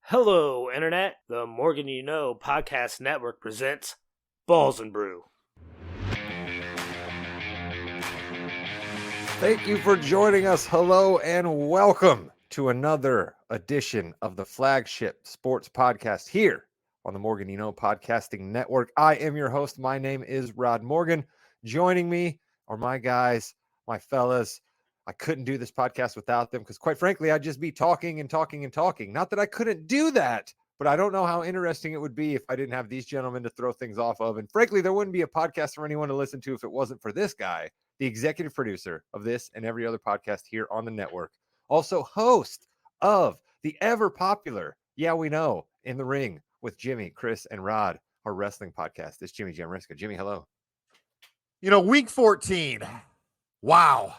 Hello, Internet. The Morgan You Know podcast network presents Balls Brew. Thank you for joining us. Hello and welcome to another edition of the flagship sports podcast here on the Morgan You Know podcasting network. I am your host. My name is Rod Morgan. Joining me are my guys, my fellas. I couldn't do this podcast without them because, quite frankly, I'd just be talking and talking and talking. Not that I couldn't do that, but I don't know how interesting it would be if I didn't have these gentlemen to throw things off of. And frankly, there wouldn't be a podcast for anyone to listen to if it wasn't for this guy, the executive producer of this and every other podcast here on the network. Also host of the ever popular, yeah, we know, In the Ring with Jimmy, Chris, and Rod, our wrestling podcast. It's Jimmy Jamriska. Jimmy, hello. Week 14. Wow.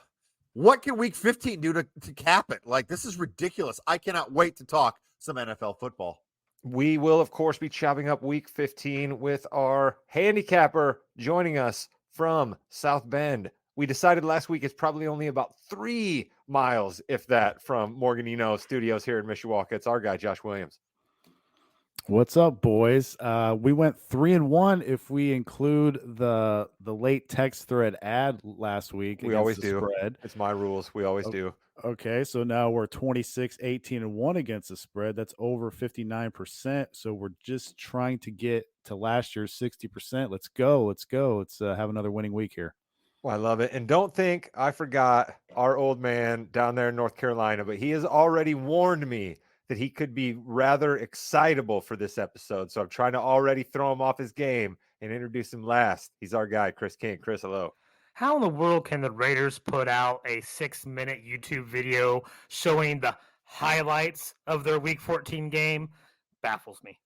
What can week 15 do to cap it? Like, this is ridiculous. I cannot wait to talk some NFL football. We will, of course, be chopping up week 15 with our handicapper joining us from South Bend. We decided last week it's probably only about 3 miles, if that, from Morgan You Know Studios here in Mishawaka. It's our guy, Josh Williams. What's up, boys? We went 3-1 if we include the late text thread ad last week. We always do. Spread. It's my rules. We always do. Okay, so now we're 26-18-1 against the spread. That's over 59%. So we're just trying to get to last year's 60%. Let's go. Let's have another winning week here. Well, I love it. And don't think I forgot our old man down there in North Carolina, but he has already warned me that he could be rather excitable for this episode. So I'm trying to already throw him off his game and introduce him last. He's our guy, Chris King. Chris, hello. How in the world can the Raiders put out a 6-minute YouTube video showing the highlights of their Week 14 game? Baffles me.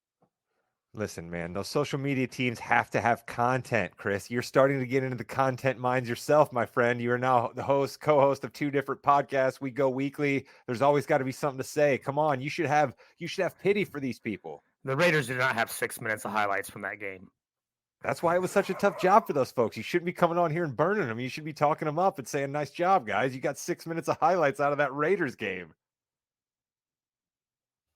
Listen, man, those social media teams have to have content, Chris. You're starting to get into the content mines yourself, my friend. You are now the co-host of 2 different podcasts. We go weekly. There's always got to be something to say. Come on, you should have pity for these people. The Raiders did not have 6 minutes of highlights from that game. That's why it was such a tough job for those folks. You shouldn't be coming on here and burning them. You should be talking them up and saying, nice job, guys. You got 6 minutes of highlights out of that Raiders game.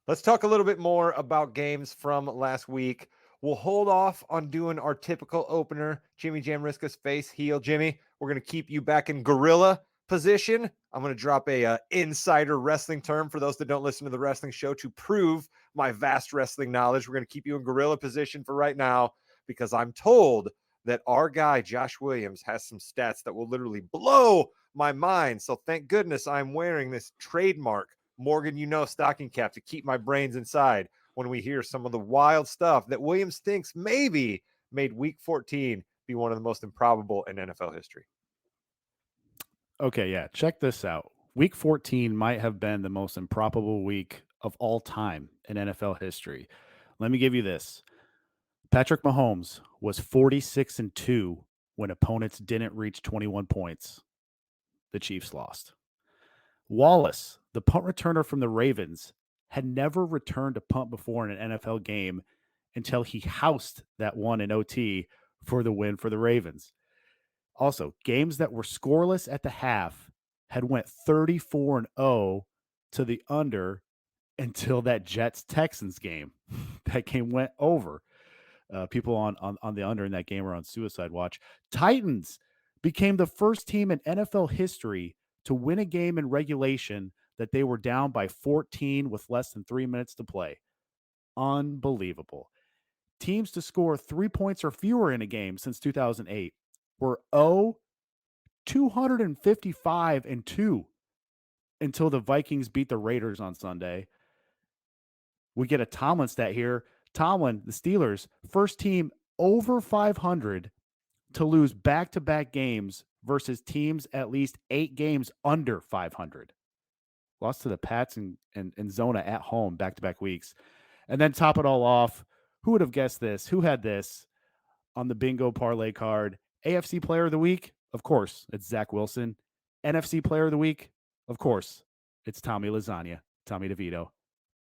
Let's talk a little bit more about games from last week. We'll hold off on doing our typical opener, Jimmy Jamriska's face heel. Jimmy, we're going to keep you back in gorilla position. I'm going to drop a insider wrestling term for those that don't listen to the wrestling show to prove my vast wrestling knowledge. We're going to keep you in gorilla position for right now because I'm told that our guy, Josh Williams, has some stats that will literally blow my mind. So thank goodness I'm wearing this trademark Morgan You Know stocking cap to keep my brains inside when we hear some of the wild stuff that Williams thinks maybe made week 14 be one of the most improbable in NFL history. Okay, yeah, check this out. Week 14 might have been the most improbable week of all time in NFL history. Let me give you this. Patrick Mahomes was 46-2 when opponents didn't reach 21 points. The Chiefs lost. Wallace, the punt returner from the Ravens, had never returned a punt before in an NFL game until he housed that one in OT for the win for the Ravens. Also, games that were scoreless at the half had went 34-0 to the under until that Jets-Texans game. That game went over. People on the under in that game are on suicide watch. Titans became the first team in NFL history to win a game in regulation that they were down by 14 with less than 3 minutes to play. Unbelievable. Teams to score 3 points or fewer in a game since 2008 were 255-2 until the Vikings beat the Raiders on Sunday. We get a Tomlin stat here. Tomlin, the Steelers, first team over 500 to lose back-to-back games versus teams at least 8 games under 500. Lost to the Pats and Zona at home back-to-back weeks. And then top it all off, who would have guessed this? Who had this on the bingo parlay card? AFC Player of the Week? Of course, it's Zach Wilson. NFC Player of the Week? Of course, it's Tommy Lasagna, Tommy DeVito.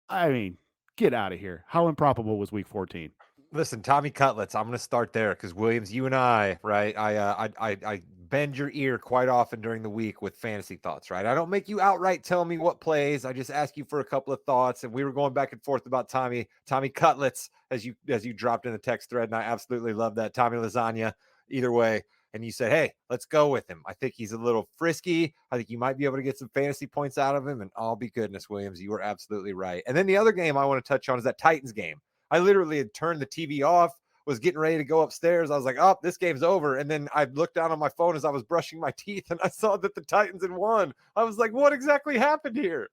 I mean, get out of here. How improbable was week 14? Listen, Tommy Cutlets, I'm going to start there because Williams, you and I, right? I bend your ear quite often during the week with fantasy thoughts, right? I don't make you outright tell me what plays. I just ask you for a couple of thoughts. And we were going back and forth about Tommy Cutlets as you dropped in the text thread, and I absolutely love that. Tommy Lasagna, either way. And you said, hey, let's go with him. I think he's a little frisky. I think you might be able to get some fantasy points out of him. And I'll be goodness, Williams, you were absolutely right. And then the other game I want to touch on is that Titans game. I literally had turned the TV off, was getting ready to go upstairs. I was like, oh, this game's over. And then I looked down on my phone as I was brushing my teeth, and I saw that the Titans had won. I was like, what exactly happened here?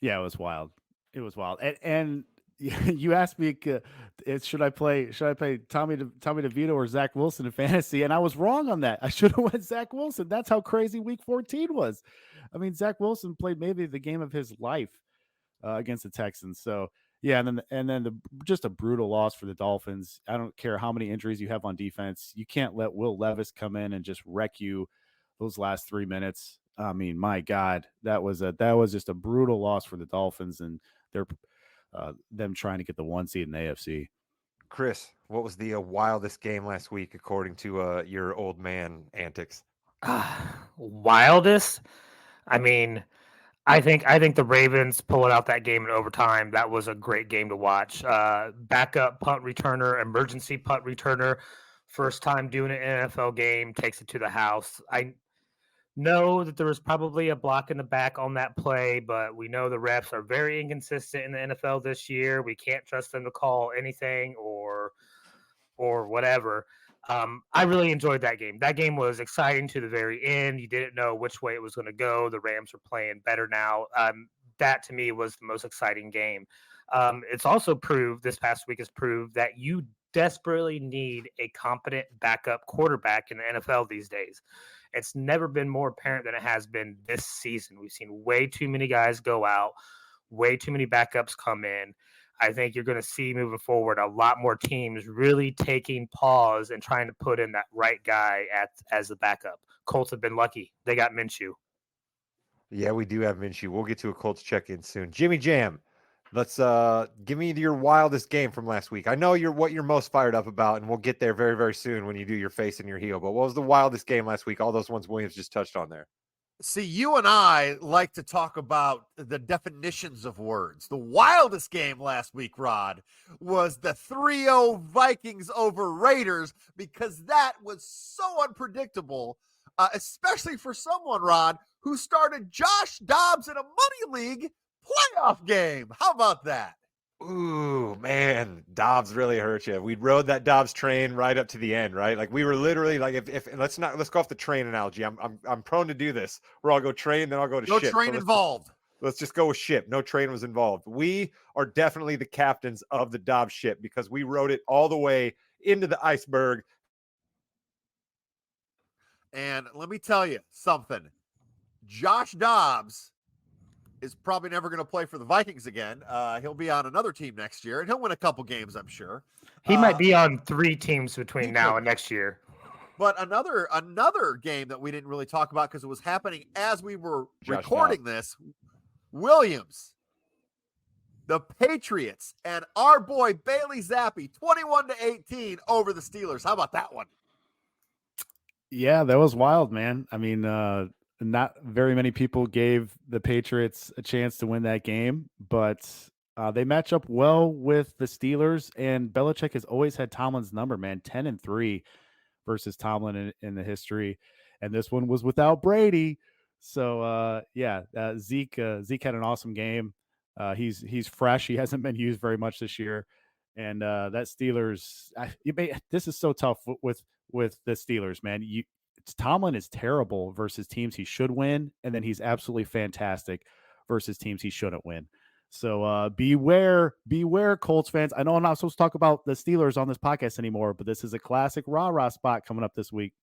Yeah, it was wild. It was wild. And you asked me, should I play Tommy DeVito or Zach Wilson in fantasy? And I was wrong on that. I should have went Zach Wilson. That's how crazy Week 14 was. I mean, Zach Wilson played maybe the game of his life against the Texans. So yeah, and then just a brutal loss for the Dolphins. I don't care how many injuries you have on defense. You can't let Will Levis come in and just wreck you those last 3 minutes. I mean, my God, that was just a brutal loss for the Dolphins, and they're them trying to get the 1 seed in the AFC. Chris, what was the wildest game last week according to your old man antics? Wildest? I mean, I think the Ravens pulling out that game in overtime. That was a great game to watch. Backup punt returner, emergency punt returner, first time doing an NFL game, takes it to the house. I know that there was probably a block in the back on that play, but we know the refs are very inconsistent in the NFL this year. We can't trust them to call anything or whatever. I really enjoyed that game. That game was exciting to the very end. You didn't know which way it was going to go. The Rams are playing better now. That to me was the most exciting game. It's also proved, this past week has proved, that you desperately need a competent backup quarterback in the NFL these days. It's never been more apparent than it has been this season. We've seen way too many guys go out, way too many backups come in. I think you're going to see moving forward a lot more teams really taking pause and trying to put in that right guy as the backup. Colts have been lucky. They got Minshew. Yeah, we do have Minshew. We'll get to a Colts check-in soon. Jimmy Jam, let's give me your wildest game from last week. I know what you're most fired up about, and we'll get there very, very soon when you do your face and your heel. But what was the wildest game last week? All those ones Williams just touched on there. See, you and I like to talk about the definitions of words. The wildest game last week, Rod, was the 3-0 Vikings over Raiders, because that was so unpredictable, especially for someone, Rod, who started Josh Dobbs in a money league playoff game. How about that? Ooh, man, Dobbs really hurt you. We rode that Dobbs train right up to the end, right? Like we were literally like, if let's go off the train analogy. I'm prone to do this, where I'll go train, then I'll go to no ship. Train involved. Let's just go with ship. No train was involved. We are definitely the captains of the Dobbs ship because we rode it all the way into the iceberg. And let me tell you something. Josh Dobbs is probably never going to play for the Vikings again. He'll be on another team next year, and he'll win a couple games, I'm sure. He might be on 3 teams between now and next year. But another game that we didn't really talk about because it was happening as we were recording this, Williams, the Patriots, and our boy Bailey Zappi, 21-18 over the Steelers. How about that one? Yeah, that was wild, man. I mean, not very many people gave the Patriots a chance to win that game, but they match up well with the Steelers, and Belichick has always had Tomlin's number, man. 10-3 versus Tomlin in the history, and this one was without Brady. So Zeke had an awesome game. He's fresh. He hasn't been used very much this year, and that Steelers. This is so tough with the Steelers, man. Tomlin is terrible versus teams he should win, and then he's absolutely fantastic versus teams he shouldn't win. So beware, Colts fans. I know I'm not supposed to talk about the Steelers on this podcast anymore, but this is a classic rah-rah spot coming up this week.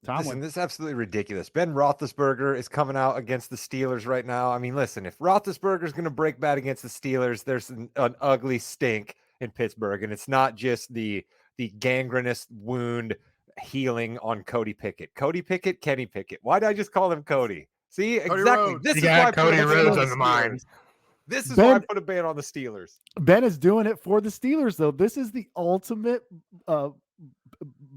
Tomlin. Listen, this is absolutely ridiculous. Ben Roethlisberger is coming out against the Steelers right now. I mean, listen, if Roethlisberger is going to break bad against the Steelers, there's an ugly stink in Pittsburgh, and it's not just the gangrenous wound healing on Cody Pickett. Kenny Pickett. Why did I just call him Cody? See, Cody exactly. Rhodes. This You is why got Cody Rhodes on the mind. This is Ben, why I put a ban on the Steelers. Ben is doing it for the Steelers, though. This is the ultimate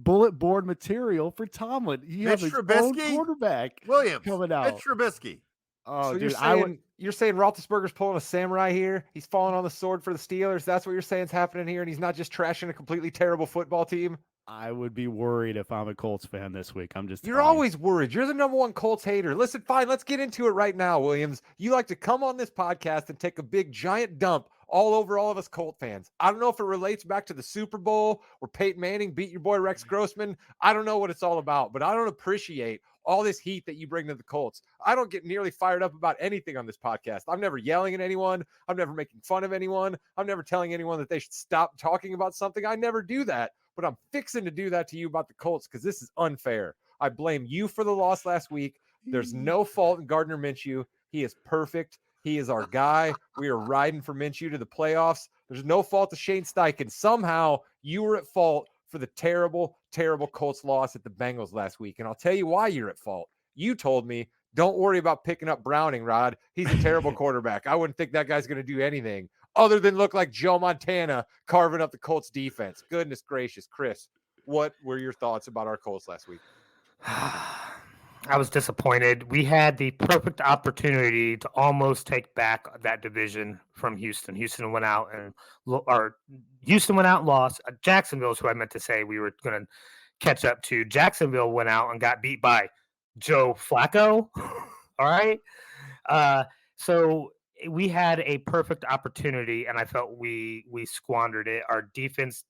bullet board material for Tomlin. You have Mitch his own Trubisky? Quarterback Williams, coming out. Mitch Trubisky. Oh, So dude, you're saying Roethlisberger's pulling a samurai here? He's falling on the sword for the Steelers. That's what you're saying is happening here, and he's not just trashing a completely terrible football team. I would be worried if I'm a Colts fan this week. I'm just You're telling you. always worried. You're the number one Colts hater. Listen, fine, let's get into it right now, Williams. You like to come on this podcast and take a big giant dump all over all of us Colt fans. I don't know if it relates back to the Super Bowl where Peyton Manning beat your boy Rex Grossman. I don't know what it's all about, but I don't appreciate all this heat that you bring to the Colts. I don't get nearly fired up about anything on this podcast. I'm never yelling at anyone. I'm never making fun of anyone. I'm never telling anyone that they should stop talking about something. I never do that, but I'm fixing to do that to you about the Colts because this is unfair. I blame you for the loss last week. There's no fault in Gardner Minshew. He is perfect. He is our guy. We are riding for Minshew to the playoffs. There's no fault to Shane Steichen. Somehow you were at fault for the terrible, terrible Colts loss at the Bengals last week. And I'll tell you why you're at fault. You told me, don't worry about picking up Browning, Rod. He's a terrible quarterback. I wouldn't think that guy's going to do anything other than look like Joe Montana carving up the Colts defense. Goodness gracious. Chris, what were your thoughts about our Colts last week? I was disappointed. We had the perfect opportunity to almost take back that division from Houston. Houston went out and lost. Jacksonville is who I meant to say we were going to catch up to. Jacksonville went out and got beat by Joe Flacco. All right. So we had a perfect opportunity, and I felt we squandered it. Our defense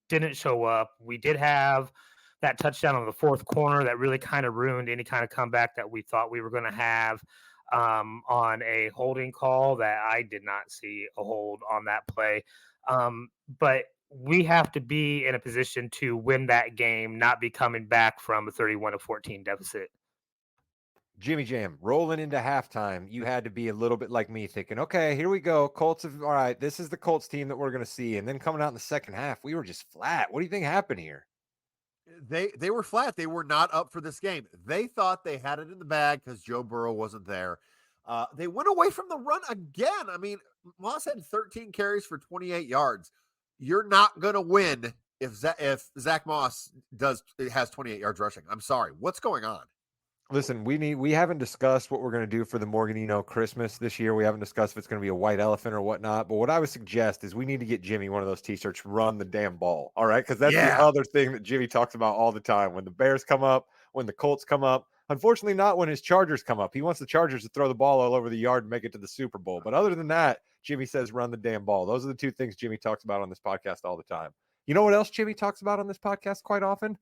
didn't show up. We did have that touchdown on the fourth corner that really kind of ruined any kind of comeback that we thought we were going to have on a holding call that I did not see a hold on that play. But we have to be in a position to win that game, not be coming back from a 31-14 deficit. Jimmy Jam, rolling into halftime, you had to be a little bit like me thinking, okay, here we go. Colts all right, this is the Colts team that we're going to see. And then coming out in the second half, we were just flat. What do you think happened here? They were flat. They were not up for this game. They thought they had it in the bag because Joe Burrow wasn't there. They went away from the run again. I mean, Moss had 13 carries for 28 yards. You're not going to win if Zach Moss has 28 yards rushing. I'm sorry. What's going on? Listen, we haven't discussed what we're going to do for the Morganino Christmas this year. We haven't discussed if it's going to be a white elephant or whatnot. But what I would suggest is we need to get Jimmy one of those T-shirts, run the damn ball. All right. Because that's the other thing that Jimmy talks about all the time. When the Bears come up, when the Colts come up, unfortunately not when his Chargers come up. He wants the Chargers to throw the ball all over the yard and make it to the Super Bowl. But other than that, Jimmy says run the damn ball. Those are the two things Jimmy talks about on this podcast all the time. You know what else Jimmy talks about on this podcast quite often?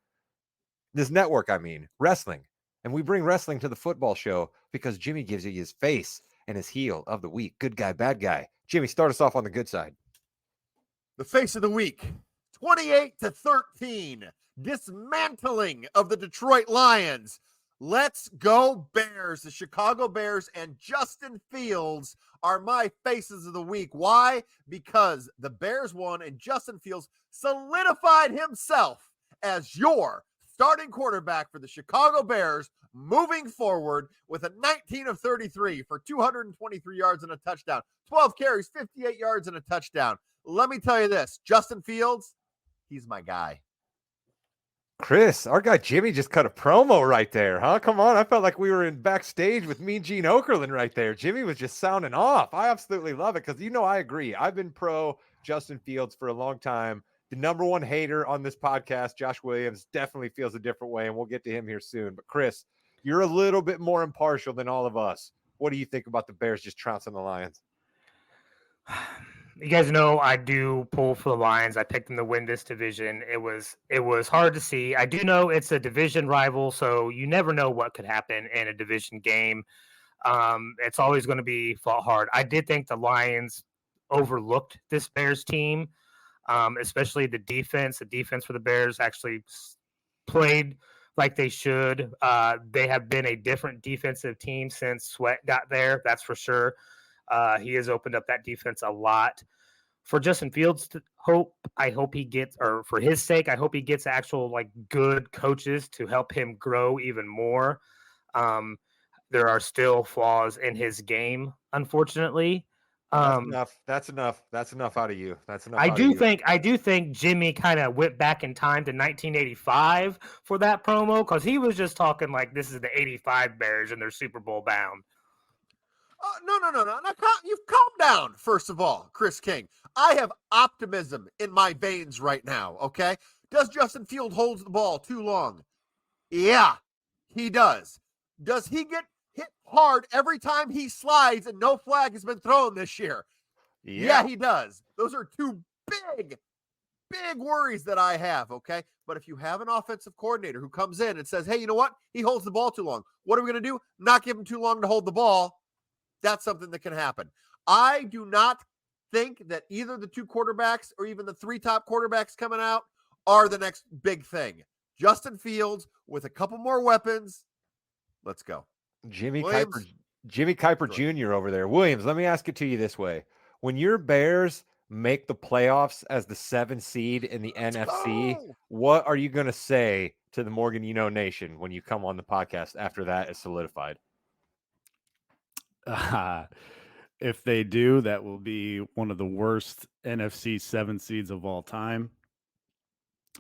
This network, I mean, wrestling. And we bring wrestling to the football show because Jimmy gives you his face and his heel of the week. Good guy, bad guy. Jimmy, start us off on the good side. The face of the week, 28-13, dismantling of the Detroit Lions. Let's go Bears. The Chicago Bears and Justin Fields are my faces of the week. Why? Because the Bears won and Justin Fields solidified himself as your starting quarterback for the Chicago Bears moving forward with a 19 of 33 for 223 yards and a touchdown, 12 carries, 58 yards and a touchdown. Let me tell you this, Justin Fields, he's my guy. Chris, our guy Jimmy just cut a promo right there, huh? Come on. I felt like we were in backstage with Mean Gene Okerlund right there. Jimmy was just sounding off. I absolutely love it because, I agree. I've been pro Justin Fields for a long time. The number one hater on this podcast, Josh Williams, definitely feels a different way, and we'll get to him here soon. But, Chris, you're a little bit more impartial than all of us. What do you think about the Bears just trouncing the Lions? You guys know I do pull for the Lions. I picked them to win this division. It was hard to see. I do know it's a division rival, so you never know what could happen in a division game. It's always going to be fought hard. I did think the Lions overlooked this Bears team. Especially the defense. The defense for the Bears actually played like they should. They have been a different defensive team since Sweat got there. That's for sure. He has opened up that defense a lot. For Justin Fields' I hope he gets, or for his sake, I hope he gets actual good coaches to help him grow even more. There are still flaws in his game, unfortunately. That's Um, enough. That's enough. That's enough out of you. That's enough I out of do you. think I do think Jimmy kind of went back in time to 1985 for that promo because he was just talking like this is the '85 Bears and they're Super Bowl bound. No. You've calmed down, first of all, Chris King. I have optimism in my veins right now, okay? Does Justin Field hold the ball too long? Yeah, he does. Does he get hit hard every time he slides and no flag has been thrown this year? Yeah, he does. Those are two big worries that I have, okay? But if you have an offensive coordinator who comes in and says, hey, you know what? He holds the ball too long. What are we going to do? Not give him too long to hold the ball. That's something that can happen. I do not think that either the two quarterbacks or even the three top quarterbacks coming out are the next big thing. Justin Fields with a couple more weapons. Let's go. Jimmy Williams? Kuiper Go ahead. Jr. over there. Williams, let me ask it to you this way. When your Bears make the playoffs as the 7th seed in the NFC, go! what are you going to say to the Morgan You Know Nation when you come on the podcast after that is solidified? If they do, that will be one of the worst NFC 7 seeds of all time.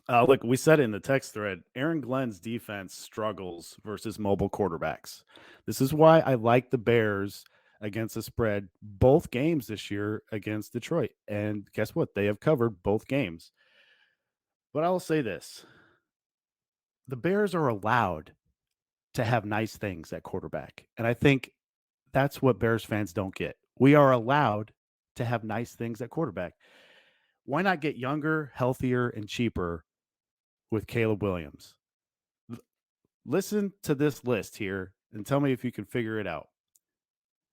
Look, we said it in the text thread, Aaron Glenn's defense struggles versus mobile quarterbacks. This is why I like the Bears against the spread both games this year against Detroit. And guess what? They have covered both games. But I'll say this. The Bears are allowed to have nice things at quarterback. And I think that's what Bears fans don't get. We are allowed to have nice things at quarterback. Why not get younger, healthier, and cheaper with Caleb Williams? Listen to this list here and tell me if you can figure it out.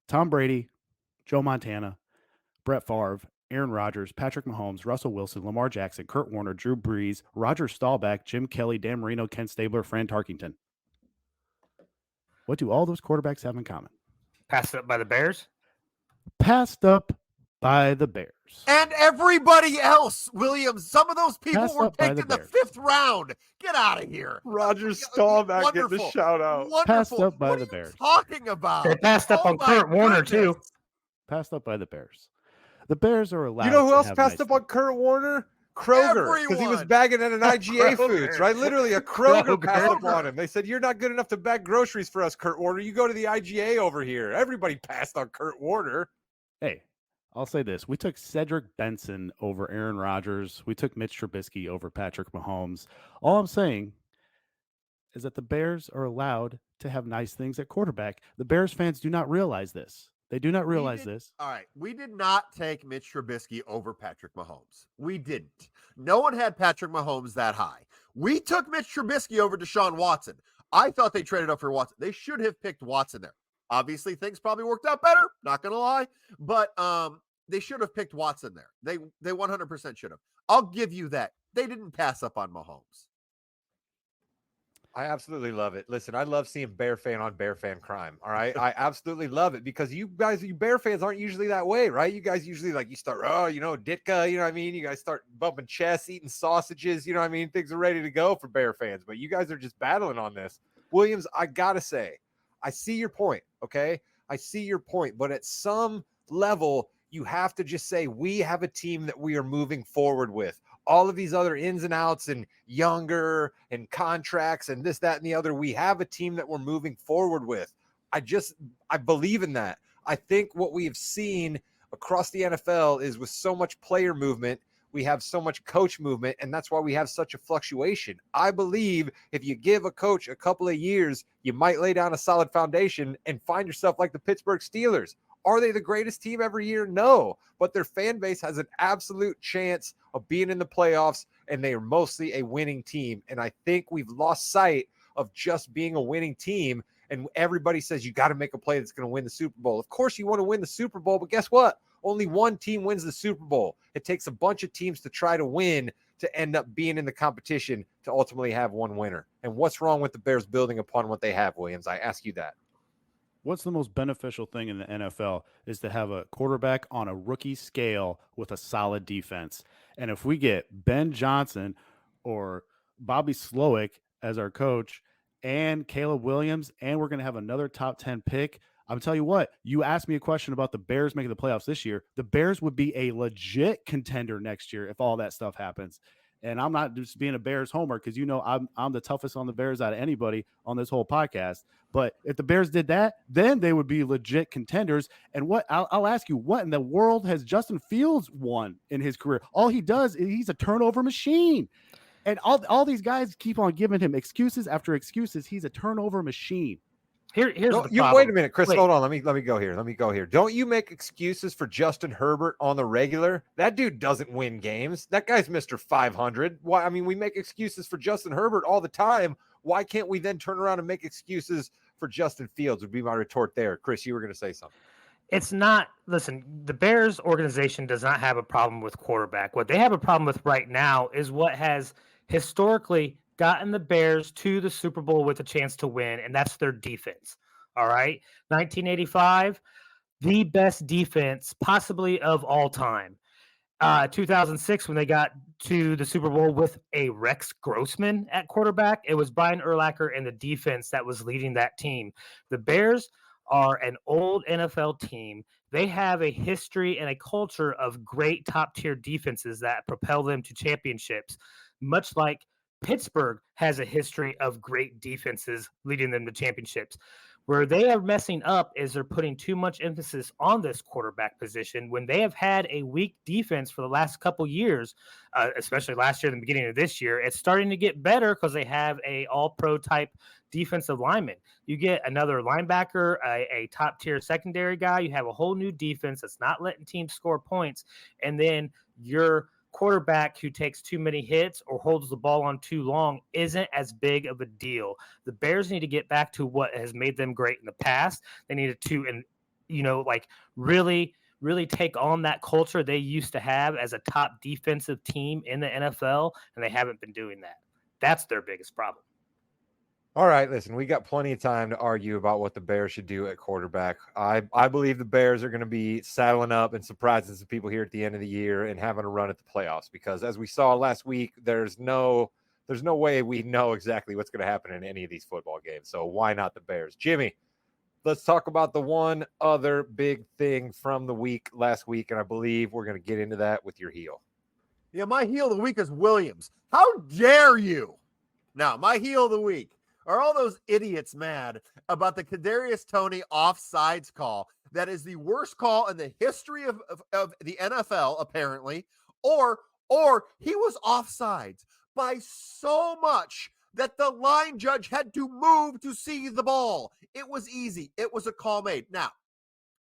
Tom Brady, Joe Montana, Brett Favre, Aaron Rodgers, Patrick Mahomes, Russell Wilson, Lamar Jackson, Kurt Warner, Drew Brees, Roger Staubach, Jim Kelly, Dan Marino, Ken Stabler, Fran Tarkington. What do all those quarterbacks have in common? Passed up by the Bears. Passed up by the Bears. And everybody else, Williams. Some of those people Passed were up by picked the in the Bears. 5th round. Get out of here. Roger Staubach getting the Wonderful. shout out. Wonderful. Passed up by what the are you Bears. talking about? They passed up Oh on my Kurt Warner too. goodness. Passed up by the Bears. The Bears are allowed. You know who to else have passed nice up on Kurt Warner? Kroger, because he was Everyone. bagging at an IGA Foods, Kroger. right? Literally a Kroger passed up Kroger. on him. They said, you're not good enough to bag groceries for us, Kurt Warner. You go to the IGA over here. Everybody passed on Kurt Warner. Hey, I'll say this. We took Cedric Benson over Aaron Rodgers. We took Mitch Trubisky over Patrick Mahomes. All I'm saying is that the Bears are allowed to have nice things at quarterback. The Bears fans do not realize this. They do not realize this. All right. We did not take Mitch Trubisky over Patrick Mahomes. We didn't. No one had Patrick Mahomes that high. We took Mitch Trubisky over Deshaun Watson. I thought they traded up for Watson. They should have picked Watson there. Obviously, things probably worked out better. Not going to lie. But they should have picked Watson there. They 100% should have. I'll give you that. They didn't pass up on Mahomes. I absolutely love it. Listen, I love seeing Bear fan on Bear fan crime. All right. I absolutely love it because you guys, you Bear fans aren't usually that way, right? You guys usually you start, Ditka, you know what I mean? You guys start bumping chests, eating sausages, you know what I mean? Things are ready to go for Bear fans, but you guys are just battling on this. Williams, I got to say, I see your point. Okay. I see your point, but at some level, you have to just say, we have a team that we are moving forward with. All of these other ins and outs and younger and contracts and this, that, and the other. We have a team that we're moving forward with. I believe in that. I think what we have seen across the NFL is with so much player movement, we have so much coach movement, and that's why we have such a fluctuation. I believe if you give a coach a couple of years, you might lay down a solid foundation and find yourself like the Pittsburgh Steelers. Are they the greatest team every year? No, but their fan base has an absolute chance of being in the playoffs, and they are mostly a winning team. And I think we've lost sight of just being a winning team. And everybody says you got to make a play that's going to win the Super Bowl. Of course, you want to win the Super Bowl, but guess what? Only one team wins the Super Bowl. It takes a bunch of teams to try to win to end up being in the competition to ultimately have one winner. And what's wrong with the Bears building upon what they have, Williams? I ask you that. What's the most beneficial thing in the NFL is to have a quarterback on a rookie scale with a solid defense. And if we get Ben Johnson or Bobby Slowick as our coach and Caleb Williams, and we're going to have another top 10 pick, I'm telling you what, you asked me a question about the Bears making the playoffs this year. The Bears would be a legit contender next year if all that stuff happens. And I'm not just being a Bears homer because I'm the toughest on the Bears out of anybody on this whole podcast. But if the Bears did that, then they would be legit contenders. And I'll ask you, what in the world has Justin Fields won in his career? All he does is he's a turnover machine. And all these guys keep on giving him excuses after excuses. He's a turnover machine. Here's the you problem. wait a minute, Chris. Hold on. Let me go here. Don't you make excuses for Justin Herbert on the regular? That dude doesn't win games. That guy's Mr. 500. Why? I mean, we make excuses for Justin Herbert all the time. Why can't we then turn around and make excuses for Justin Fields? Would be my retort there. Chris, you were going to say something. It's not. Listen, the Bears organization does not have a problem with quarterback. What they have a problem with right now is what has historically gotten the Bears to the Super Bowl with a chance to win, and that's their defense. All right. 1985, the best defense possibly of all time. 2006, when they got to the Super Bowl with a Rex Grossman at quarterback, it was Brian Urlacher and the defense that was leading that team. The Bears are an old NFL team. They have a history and a culture of great top-tier defenses that propel them to championships, much like Pittsburgh has a history of great defenses leading them to championships. Where they are messing up is they're putting too much emphasis on this quarterback position when they have had a weak defense for the last couple years, especially last year and the beginning of this year. It's starting to get better because they have a all-pro type defensive lineman. You get another linebacker, a top-tier secondary guy. You have a whole new defense that's not letting teams score points, and then your quarterback who takes too many hits or holds the ball on too long isn't as big of a deal. The Bears need to get back to what has made them great in the past. They needed to, really take on that culture they used to have as a top defensive team in the NFL, and they haven't been doing that. That's their biggest problem. All right, listen, we got plenty of time to argue about what the Bears should do at quarterback. I believe the Bears are going to be saddling up and surprising some people here at the end of the year and having a run at the playoffs because, as we saw last week, there's no way we know exactly what's going to happen in any of these football games. So why not the Bears? Jimmy, let's talk about the one other big thing from the week last week, and I believe we're going to get into that with your heel. Yeah, my heel of the week is Williams. How dare you? Now, my heel of the week. Are all those idiots mad about the Kadarius Toney offsides call? That is the worst call in the history of the NFL, apparently. Or he was offsides by so much that the line judge had to move to see the ball. It was easy. It was a call made. Now,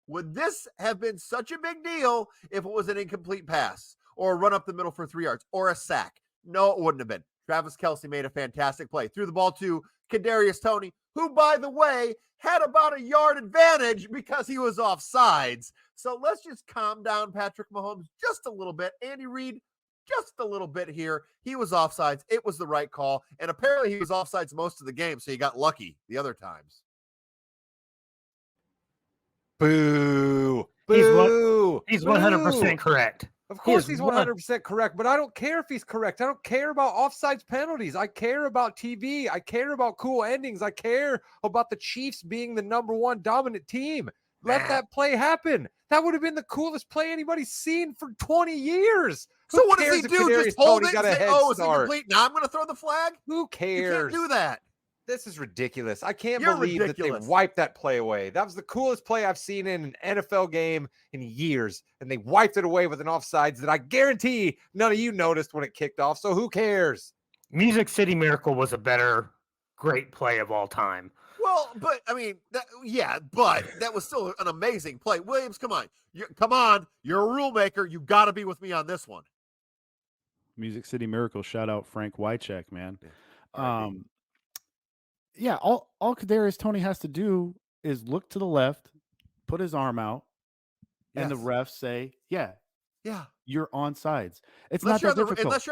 would this have been such a big deal if it was an incomplete pass or a run up the middle for 3 yards or a sack? No, it wouldn't have been. Travis Kelce made a fantastic play. Threw the ball to Kadarius Toney, who, by the way, had about a yard advantage because he was offsides. So let's just calm down Patrick Mahomes just a little bit. Andy Reid, just a little bit here. He was offsides. It was the right call. And apparently he was offsides most of the game, so he got lucky the other times. Boo. Boo. He's 100% correct. Of course he's 100% correct, but I don't care if he's correct. I don't care about offsides penalties. I care about TV. I care about cool endings. I care about the Chiefs being the number one dominant team. Let that play happen. That would have been the coolest play anybody's seen for 20 years. So what does he do? Just hold it and say, oh, it's incomplete. Now I'm going to throw the flag? Who cares? You can't do that. This is ridiculous. I can't believe that they wiped that play away. That was the coolest play I've seen in an NFL game in years, and they wiped it away with an offsides that I guarantee none of you noticed when it kicked off, so who cares? Music City Miracle was a better great play of all time. Well, but, I mean, but that was still an amazing play. Williams, come on. You're a rule maker. You got to be with me on this one. Music City Miracle, shout out Frank Wycheck, man. Yeah. All Kadarius Toney has to do is look to the left, put his arm out, and the refs say, yeah, you're on sides. It's not that difficult. Unless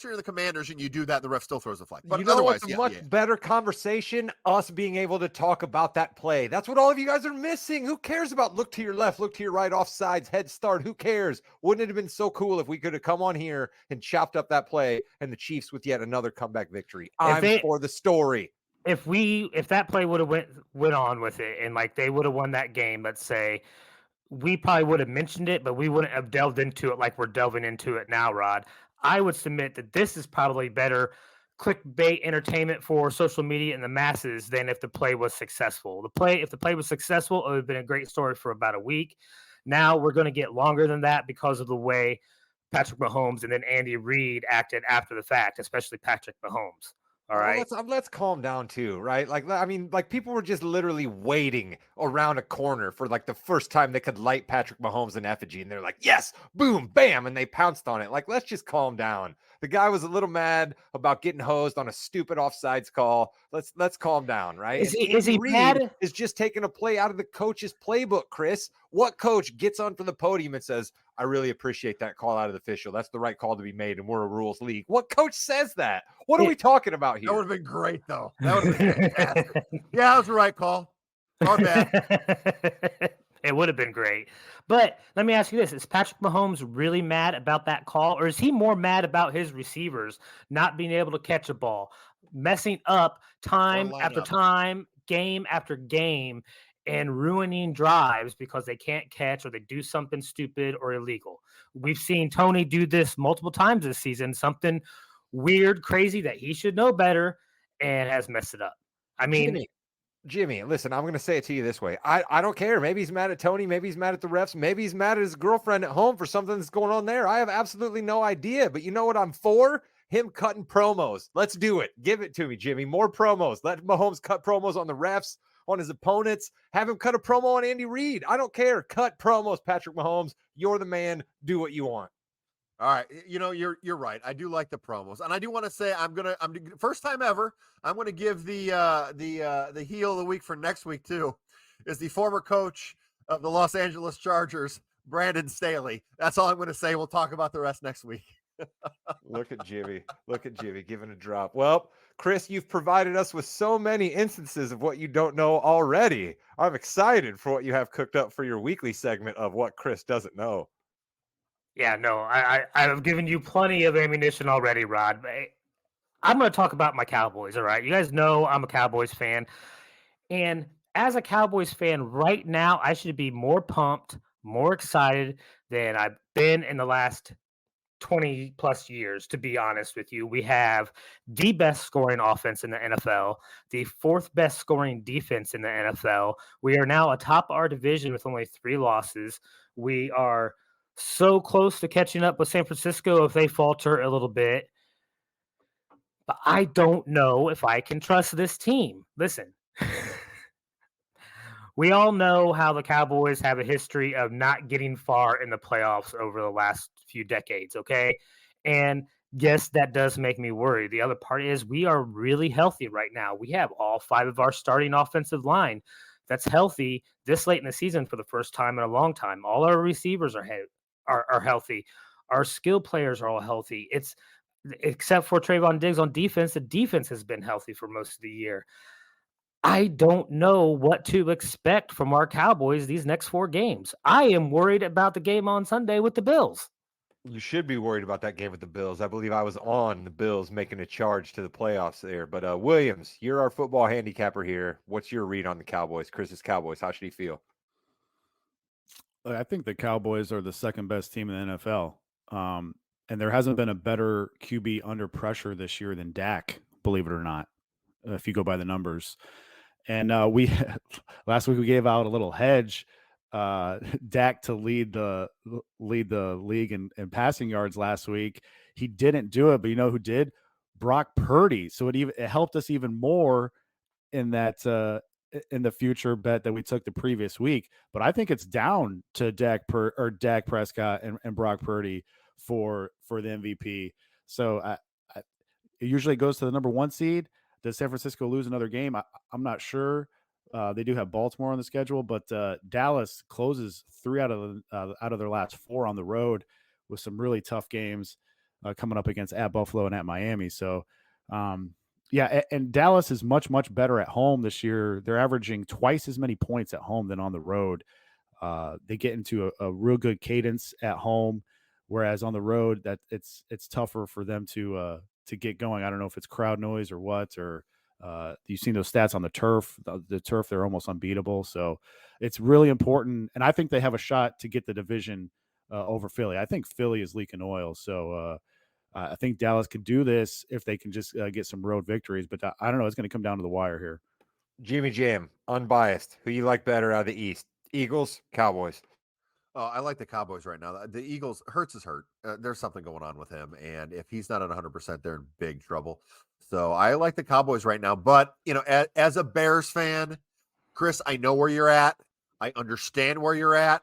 you're in the Commanders and you do that, the ref still throws the flag. But you know otherwise, what's a much better conversation? Us being able to talk about that play. That's what all of you guys are missing. Who cares about look to your left, look to your right, offsides, head start? Who cares? Wouldn't it have been so cool if we could have come on here and chopped up that play and the Chiefs with yet another comeback victory? I'm for the story. if that play would have went on with it and like they would have won that game, let's say, we probably would have mentioned it, but we wouldn't have delved into it like we're delving into it now, Rod. I would submit that this is probably better clickbait entertainment for social media and the masses than if the play was successful. If the play was successful, it would have been a great story for about a week. Now we're going to get longer than that because of the way Patrick Mahomes and then Andy Reid acted after the fact, especially Patrick Mahomes. All right. Let's calm down too, right? Like, I mean, like people were just literally waiting around a corner for like the first time they could light Patrick Mahomes in effigy, and they're like, "Yes, boom, bam," and they pounced on it. Like, let's just calm down. The guy was a little mad about getting hosed on a stupid offsides call. Let's calm down, right? Is he Reid mad? is just taking a play out of the coach's playbook, Chris. What coach gets onto the podium and says, "I really appreciate that call out of the official. That's the right call to be made, and we're a rules league"? What coach says that? What are we talking about here? That would have been great, though. That would have been fantastic. Yeah, that was the right call. Our bad. It would have been great. But let me ask you this. Is Patrick Mahomes really mad about that call, or is he more mad about his receivers not being able to catch a ball, messing up time after time, game after game, and ruining drives because they can't catch or they do something stupid or illegal? We've seen Tony do this multiple times this season, something weird, crazy that he should know better and has messed it up. I mean, Jimmy, listen, I'm going to say it to you this way. I don't care. Maybe he's mad at Tony. Maybe he's mad at the refs. Maybe he's mad at his girlfriend at home for something that's going on there. I have absolutely no idea. But you know what I'm for? Him cutting promos. Let's do it. Give it to me, Jimmy. More promos. Let Mahomes cut promos on the refs, on his opponents. Have him cut a promo on Andy Reid. I don't care. Cut promos, Patrick Mahomes. You're the man. Do what you want. All right, you know, you're right. I do like the promos, and I do want to say I'm first time ever. I'm gonna give the heel of the week for next week too, is the former coach of the Los Angeles Chargers, Brandon Staley. That's all I'm gonna say. We'll talk about the rest next week. Look at Jimmy. Look at Jimmy giving a drop. Well, Chris, you've provided us with so many instances of what you don't know already. I'm excited for what you have cooked up for your weekly segment of what Chris doesn't know. Yeah, no, I've given you plenty of ammunition already, Rod. I'm going to talk about my Cowboys, all right? You guys know I'm a Cowboys fan. And as a Cowboys fan right now, I should be more pumped, more excited than I've been in the last 20 plus years, to be honest with you. We have the best scoring offense in the NFL, the fourth best scoring defense in the NFL. We are now atop our division with only 3 losses. We are so close to catching up with San Francisco if they falter a little bit. But I don't know if I can trust this team. Listen, we all know how the Cowboys have a history of not getting far in the playoffs over the last few decades, okay? And yes, that does make me worry. The other part is we are really healthy right now. We have all 5 of our starting offensive line that's healthy this late in the season for the first time in a long time. All our receivers are healthy. Our skill players are all healthy. It's except for Trayvon Diggs on defense, the defense has been healthy for most of the year. I don't know what to expect from our Cowboys these next 4 games. I am worried about the game on Sunday with the Bills. You should be worried about that game with the Bills. I believe I was on the Bills making a charge to the playoffs there. But Williams, you're our football handicapper here. What's your read on the Cowboys? Chris's Cowboys, how should he feel? I think the Cowboys are the second best team in the NFL. And there hasn't been a better QB under pressure this year than Dak, believe it or not, if you go by the numbers. And we last week we gave out a little hedge, Dak to lead the league in passing yards last week. He didn't do it, but you know who did? Brock Purdy. So it helped us even more in that in the future bet that we took the previous week. But I think it's down to Dak Prescott and Brock Purdy for the MVP. So it usually goes to the number 1 seed. Does San Francisco lose another game? I'm not sure. They do have Baltimore on the schedule, but Dallas closes 3 out of their last 4 on the road with some really tough games coming up against at Buffalo and at Miami. So, yeah, and Dallas is much, much better at home this year. They're averaging twice as many points at home than on the road. They get into a real good cadence at home, whereas on the road that it's tougher for them to get going. I don't know if it's crowd noise or what, or You've seen those stats on the turf. The turf, they're almost unbeatable. So it's really important. And I think they have a shot to get the division over Philly. I think Philly is leaking oil. So I think Dallas could do this if they can just get some road victories. But I don't know. It's going to come down to the wire here. Jimmy Jam, unbiased. Who you like better out of the East? Eagles, Cowboys. Oh, I like the Cowboys right now. The Eagles, Hurts is hurt. There's something going on with him. And if he's not at 100%, they're in big trouble. So I like the Cowboys right now. But, as a Bears fan, Chris, I know where you're at. I understand where you're at.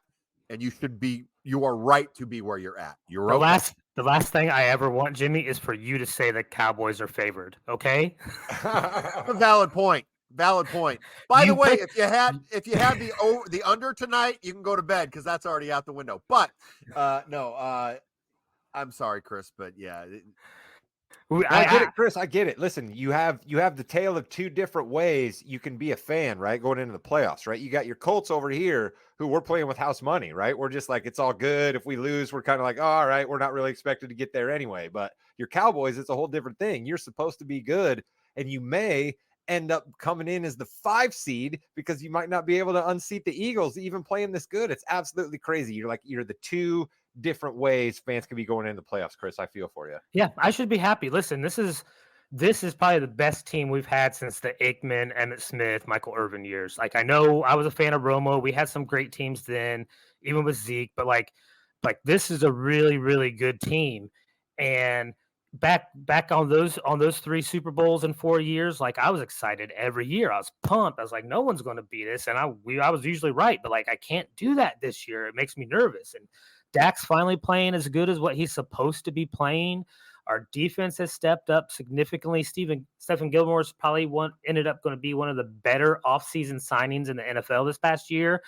And you are right to be where you're at. You're okay. The last thing I ever want, Jimmy, is for you to say the Cowboys are favored. Okay. A valid point. Valid point. By the way, if you had the under tonight, you can go to bed because that's already out the window. But no, I'm sorry, Chris, but yeah. I get it, Chris. I get it. Listen, you have the tale of two different ways you can be a fan, right? Going into the playoffs, right? You got your Colts over here who we're playing with house money, right? We're just like, it's all good. If we lose, we're kind of like, oh, all right, we're not really expected to get there anyway. But your Cowboys, it's a whole different thing. You're supposed to be good, and you may end up coming in as the 5 seed because you might not be able to unseat the Eagles even playing this good. It's absolutely crazy. You're the two different ways fans can be going into the playoffs, Chris. I feel for you. Yeah, I should be happy. Listen, this is probably the best team we've had since the Aikman, Emmitt Smith, Michael Irvin years. Like, I know I was a fan of Romo. We had some great teams then, even with Zeke, but like this is a really, really good team. And back on those 3 Super Bowls in 4 years, like, I was excited every year. I was pumped. I was like, no one's going to beat us. And I was usually right, but like, I can't do that this year. It makes me nervous. And Dak's finally playing as good as what he's supposed to be playing. Our defense has stepped up significantly. Stephen Gilmore's probably ended up going to be one of the better offseason signings in the NFL this past year.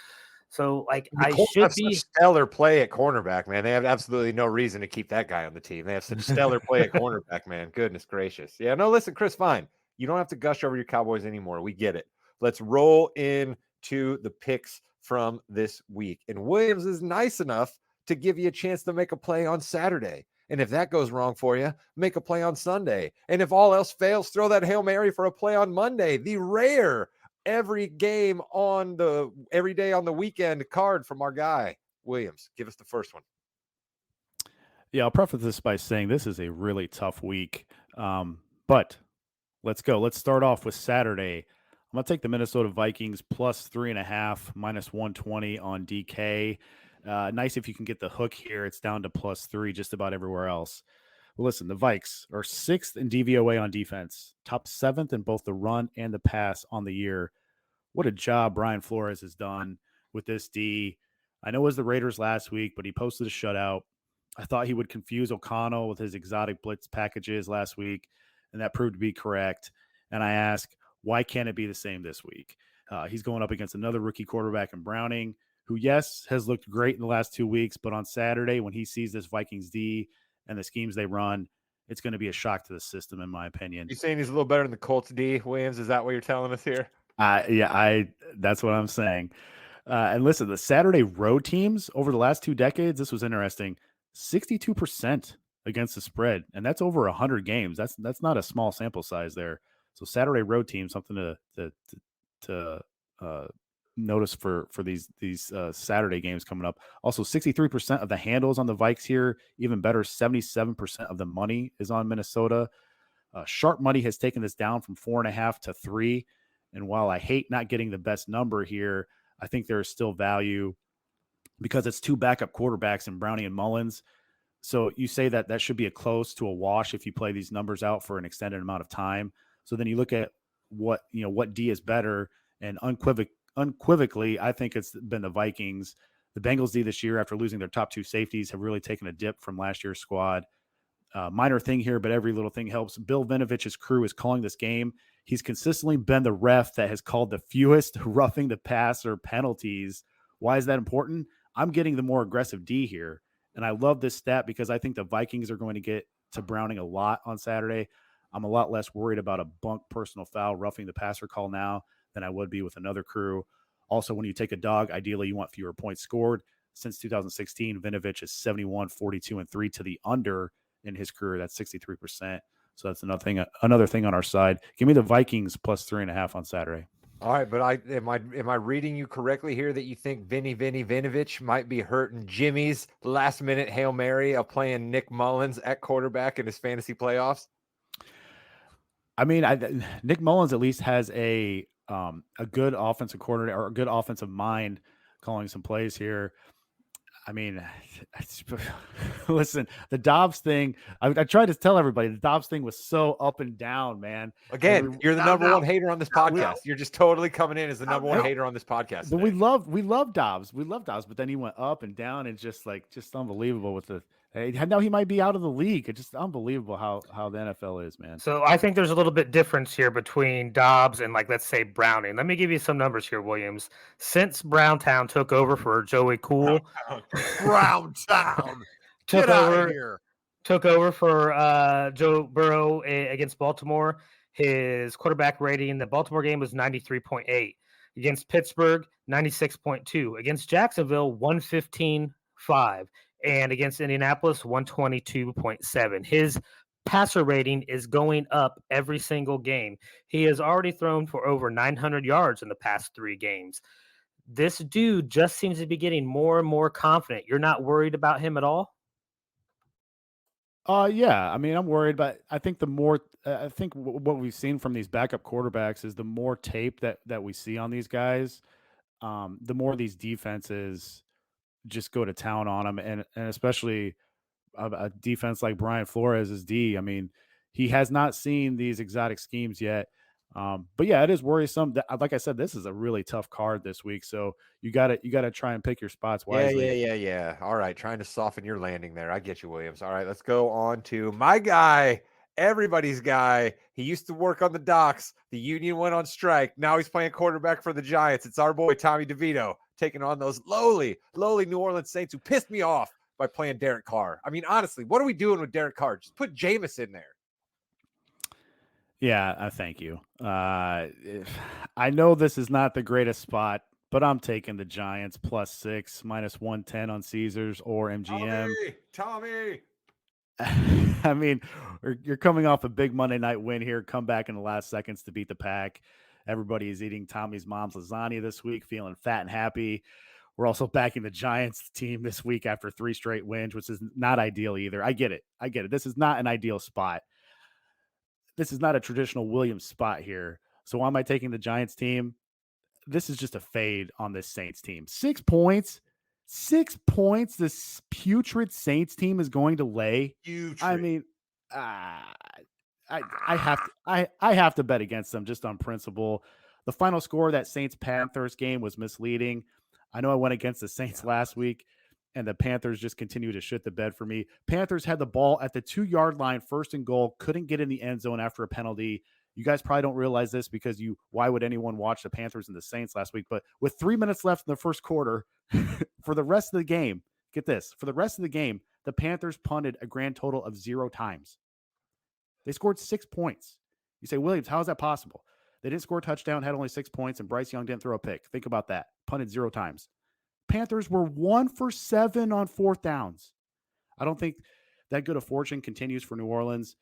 So, like, I should be stellar play at cornerback, man. They have absolutely no reason to keep that guy on the team. They have such stellar play at cornerback, man. Goodness gracious. Yeah, no, listen, Chris, fine. You don't have to gush over your Cowboys anymore. We get it. Let's roll into the picks from this week. And Williams is nice enough to give you a chance to make a play on Saturday. And if that goes wrong for you, make a play on Sunday. And if all else fails, throw that Hail Mary for a play on Monday. The rare every day on the weekend card from our guy, Williams. Give us the first one. Yeah, I'll preface this by saying this is a really tough week. But let's go. Let's start off with Saturday. I'm going to take the Minnesota Vikings plus 3.5, minus 120 on DK. Nice if you can get the hook here. It's down to plus 3 just about everywhere else. Well, listen, the Vikes are 6th in DVOA on defense, top 7th in both the run and the pass on the year. What a job Brian Flores has done with this D. I know it was the Raiders last week, but he posted a shutout. I thought he would confuse O'Connell with his exotic blitz packages last week, and that proved to be correct. And I ask, why can't it be the same this week? He's going up against another rookie quarterback in Browning, who, yes, has looked great in the last 2 weeks, but on Saturday when he sees this Vikings D and the schemes they run, it's going to be a shock to the system, in my opinion. You saying he's a little better than the Colts D, Williams? Is that what you're telling us here? That's what I'm saying. And listen, the Saturday road teams over the last 2 decades, this was interesting, 62% against the spread, and that's over 100 games. That's not a small sample size there. So Saturday road teams, something to notice for these Saturday games coming up. Also, 63% of the handles on the Vikes here. Even better, 77% of the money is on Minnesota. Sharp money has taken this down from 4.5 to 3. And while I hate not getting the best number here, I think there is still value because it's 2 backup quarterbacks in Browning and Mullins. So you say that should be a close to a wash if you play these numbers out for an extended amount of time. So then you look at what D is better, and unequivocally, I think it's been the Vikings. The Bengals D this year, after losing their top 2 safeties, have really taken a dip from last year's squad. Minor thing here, but every little thing helps. Bill Vinovich's crew is calling this game. He's consistently been the ref that has called the fewest roughing the passer penalties. Why is that important? I'm getting the more aggressive D here. And I love this stat because I think the Vikings are going to get to Browning a lot on Saturday. I'm a lot less worried about a bunk personal foul roughing the passer call now than I would be with another crew. Also, when you take a dog, ideally you want fewer points scored. Since 2016, Vinovich is 71, 42, and 3 to the under in his career. That's 63%. So that's another thing on our side. Give me the Vikings plus 3.5 on Saturday. All right, but am I reading you correctly here that you think Vinny Vinovich might be hurting Jimmy's last minute Hail Mary of playing Nick Mullins at quarterback in his fantasy playoffs? I mean, Nick Mullins at least has a good offensive coordinator or a good offensive mind calling some plays here. I mean, listen, the Dobbs thing, I tried to tell everybody the Dobbs thing was so up and down, man. Again, you're the number one hater on this podcast. You're just totally coming in as the number one hater on this podcast. But we love Dobbs. We love Dobbs, but then he went up and down and just unbelievable with the now he might be out of the league. It's just unbelievable how the NFL is, man. So I think there's a little bit difference here between Dobbs and let's say Browning. Let me give you some numbers here, Williams. Since Browntown took over for Joey Cool, Browntown, took get out over of here. Took over for Joe Burrow against Baltimore. His quarterback rating in the Baltimore game was 93.8. Against Pittsburgh, 96.2. Against Jacksonville, 115.5. And against Indianapolis, 122.7. His passer rating is going up every single game. He has already thrown for over 900 yards in the past 3 games. This dude just seems to be getting more and more confident. You're not worried about him at all? Yeah. I mean, I'm worried, but I think what we've seen from these backup quarterbacks is the more tape that we see on these guys, the more these defenses just go to town on them, and especially a defense like Brian Flores' D. I mean, he has not seen these exotic schemes yet. But yeah, it is worrisome. Like I said, this is a really tough card this week, so you gotta try and pick your spots wisely. Yeah. All right, trying to soften your landing there. I get you, Williams. All right, let's go on to my guy, everybody's guy. He used to work on the docks. The union went on strike. Now he's playing quarterback for the Giants. It's our boy Tommy DeVito taking on those lowly New Orleans Saints who pissed me off by playing Derek Carr. I mean, honestly, what are we doing with Derek Carr? Just put Jameis in there. Yeah, thank you. I know this is not the greatest spot, but I'm taking the Giants +6, -110 on Caesars or MGM. Tommy. I mean, you're coming off a big Monday night win here, come back in the last seconds to beat the Pack. Everybody is eating Tommy's mom's lasagna this week, feeling fat and happy. We're also backing the Giants team this week after 3 straight wins, which is not ideal either. I get it. This is not an ideal spot. This is not a traditional Williams spot here. So why am I taking the Giants team? This is just a fade on this Saints team. 6 points. 6 points this putrid Saints team is going to lay. Putrid. I mean, I have to bet against them just on principle. The final score of that Saints-Panthers game was misleading. I know I went against the Saints last week, and the Panthers just continue to shit the bed for me. Panthers had the ball at the 2-yard line, 1st and goal, couldn't get in the end zone after a penalty. You guys probably don't realize this because why would anyone watch the Panthers and the Saints last week? But with 3 minutes left in the first quarter, for the rest of the game, get this, for the rest of the game, the Panthers punted a grand total of 0 times. They scored 6 points. You say, Williams, how is that possible? They didn't score a touchdown, had only 6 points, and Bryce Young didn't throw a pick. Think about that. Punted 0 times. Panthers were 1 for 7 on 4th downs. I don't think that good of fortune continues for New Orleans.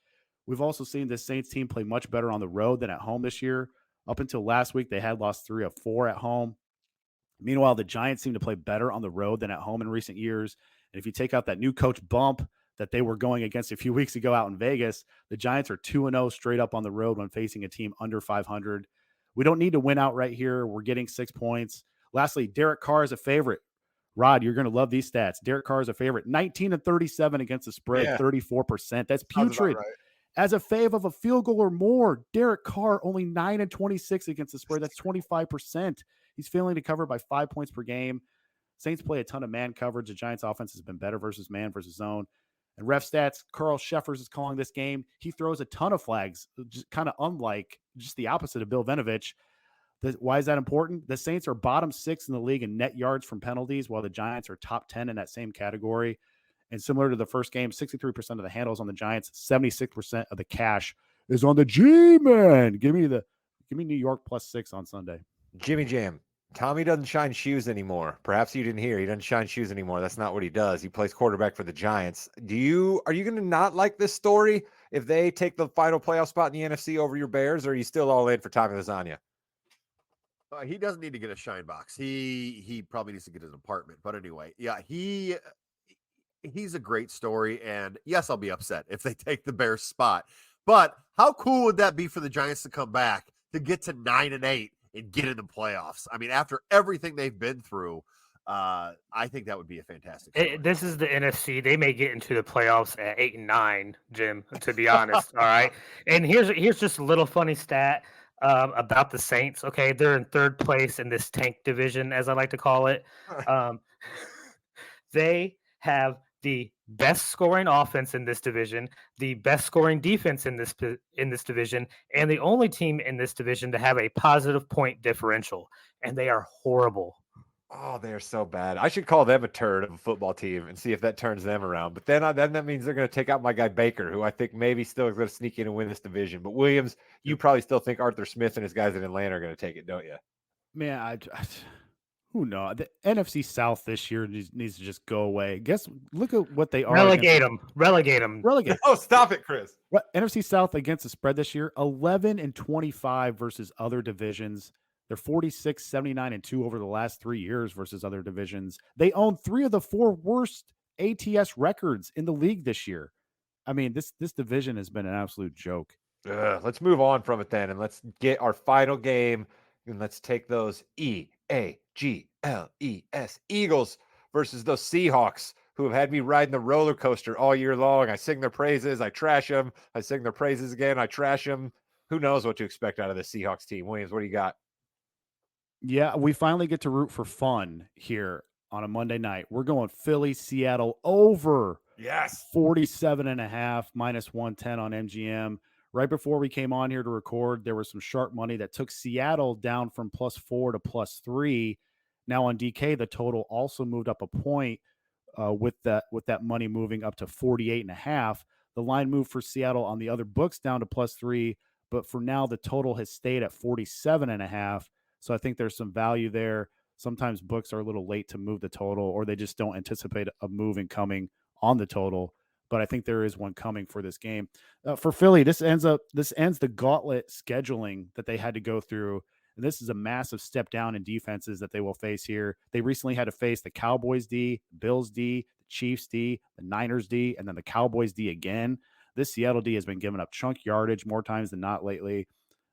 We've also seen the Saints team play much better on the road than at home this year. Up until last week, they had lost 3 of 4 at home. Meanwhile, the Giants seem to play better on the road than at home in recent years. And if you take out that new coach bump that they were going against a few weeks ago out in Vegas, the Giants are 2-0 straight up on the road when facing a team under 500. We don't need to win out right here. We're getting 6 points. Lastly, Derek Carr is a favorite. Rod, you're going to love these stats. Derek Carr is a favorite. 19-37 against the spread, 34%. That's putrid. Right. As a fave of a field goal or more, Derek Carr only 9-26 against the spread. That's 25%. He's failing to cover by 5 points per game. Saints play a ton of man coverage. The Giants offense has been better versus man versus zone. And ref stats, Carl Sheffers is calling this game. He throws a ton of flags, just kind of unlike just the opposite of Bill Vinovich. Why is that important? The Saints are bottom 6 in the league in net yards from penalties, while the Giants are top 10 in that same category. And similar to the first game, 63% of the handles on the Giants, 76% of the cash is on the G-Man. Give me New York +6 on Sunday. Jimmy Jam. Tommy doesn't shine shoes anymore. Perhaps you didn't hear. He doesn't shine shoes anymore. That's not what he does. He plays quarterback for the Giants. Are you going to not like this story if they take the final playoff spot in the NFC over your Bears, or are you still all in for Tommy Lasagna? He doesn't need to get a shine box. He probably needs to get an apartment. But anyway, yeah, he's a great story. And yes, I'll be upset if they take the Bears spot. But how cool would that be for the Giants to come back to get to 9-8 and get in the playoffs? I mean, after everything they've been through, I think that would be a fantastic story. This is the NFC. They may get into the playoffs at 8 and 9, Jim. To be honest, all right. And here's just a little funny stat about the Saints. Okay, they're in third place in this tank division, as I like to call it. They have the best scoring offense in this division, the best scoring defense in this division, and the only team in this division to have a positive point differential. And they are horrible. Oh, they're so bad. I should call them a turd of a football team and see if that turns them around. But then that means they're going to take out my guy Baker, who I think maybe still is going to sneak in and win this division. But Williams, you probably still think Arthur Smith and his guys in Atlanta are going to take it, don't you? Man, who knows? The NFC South this year needs to just go away. Look at what they are. Relegate them. Oh, stop it, Chris. NFC South against the spread this year, 11-25 versus other divisions. They're 46, 79, and 2 over the last 3 years versus other divisions. They own 3 of the 4 worst ATS records in the league this year. I mean, this division has been an absolute joke. Let's move on from it then, and let's get our final game, and let's take those EAGLES Eagles versus those Seahawks, who have had me riding the roller coaster all year long. I sing their praises, I trash them. I sing their praises again, I trash them. Who knows what to expect out of the Seahawks team? Williams, what do you got? Yeah, we finally get to root for fun here on a Monday night. We're going Philly, Seattle over. Yes. 47.5 minus 110 on MGM. Right before we came on here to record, there was some sharp money that took Seattle down from +4 to +3. Now on DK, the total also moved up a point with that money moving up to 48.5. The line moved for Seattle on the other books down to +3, but for now the total has stayed at 47.5. So I think there's some value there. Sometimes books are a little late to move the total, or they just don't anticipate a move coming on the total. But I think there is one coming for this game. For Philly, this ends the gauntlet scheduling that they had to go through. And this is a massive step down in defenses that they will face here. They recently had to face the Cowboys D, Bills D, the Chiefs D, the Niners D, and then the Cowboys D again. This Seattle D has been giving up chunk yardage more times than not lately.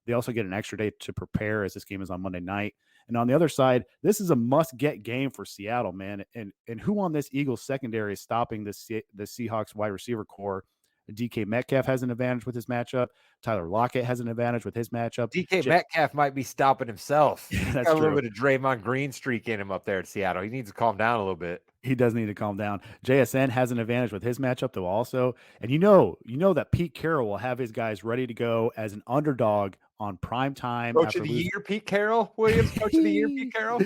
They also get an extra day to prepare as this game is on Monday night. And on the other side, this is a must-get game for Seattle, man. And who on this Eagles secondary is stopping the Seahawks wide receiver core? DK Metcalf has an advantage with his matchup. Tyler Lockett has an advantage with his matchup. DK Metcalf might be stopping himself. That's got a true. little bit of Draymond Green streak in him up there at Seattle. He needs to calm down a little bit. He does need to calm down. JSN has an advantage with his matchup, though, also. And you know that Pete Carroll will have his guys ready to go as an underdog on prime time. Coach of the year, Pete Carroll. Williams, coach of the year, Pete Carroll.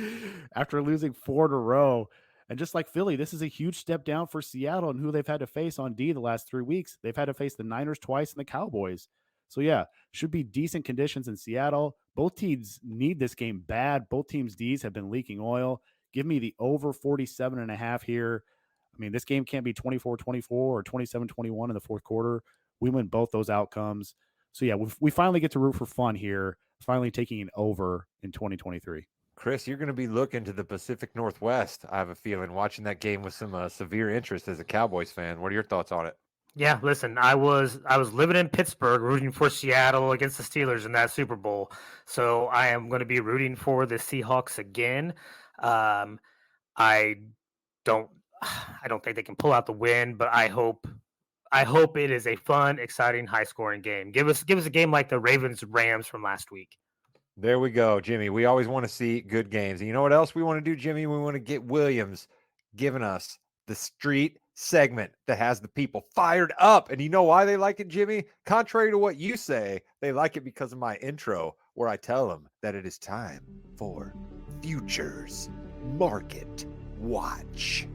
After losing 4 in a row. And just like Philly, this is a huge step down for Seattle and who they've had to face on D the last 3 weeks. They've had to face the Niners twice and the Cowboys. So, yeah, should be decent conditions in Seattle. Both teams need this game bad. Both teams' Ds have been leaking oil. Give me the over 47.5 here. I mean, this game can't be 24-24 or 27-21 in the fourth quarter. We win both those outcomes. So, yeah, we finally get to root for fun here, finally taking an over in 2023. Chris, you're going to be looking to the Pacific Northwest, I have a feeling, watching that game with some severe interest as a Cowboys fan. What are your thoughts on it? Yeah, listen, I was living in Pittsburgh rooting for Seattle against the Steelers in that Super Bowl. So I am going to be rooting for the Seahawks again. I don't think they can pull out the win, but I hope it is a fun, exciting, high-scoring game. Give us a game like the Ravens-Rams from last week. There we go, Jimmy. We always want to see good games. And you know what else we want to do, Jimmy? We want to get Williams giving us the street segment that has the people fired up. And you know why they like it, Jimmy? Contrary to what you say, they like it because of my intro, where I tell them that it is time for Futures Market Watch.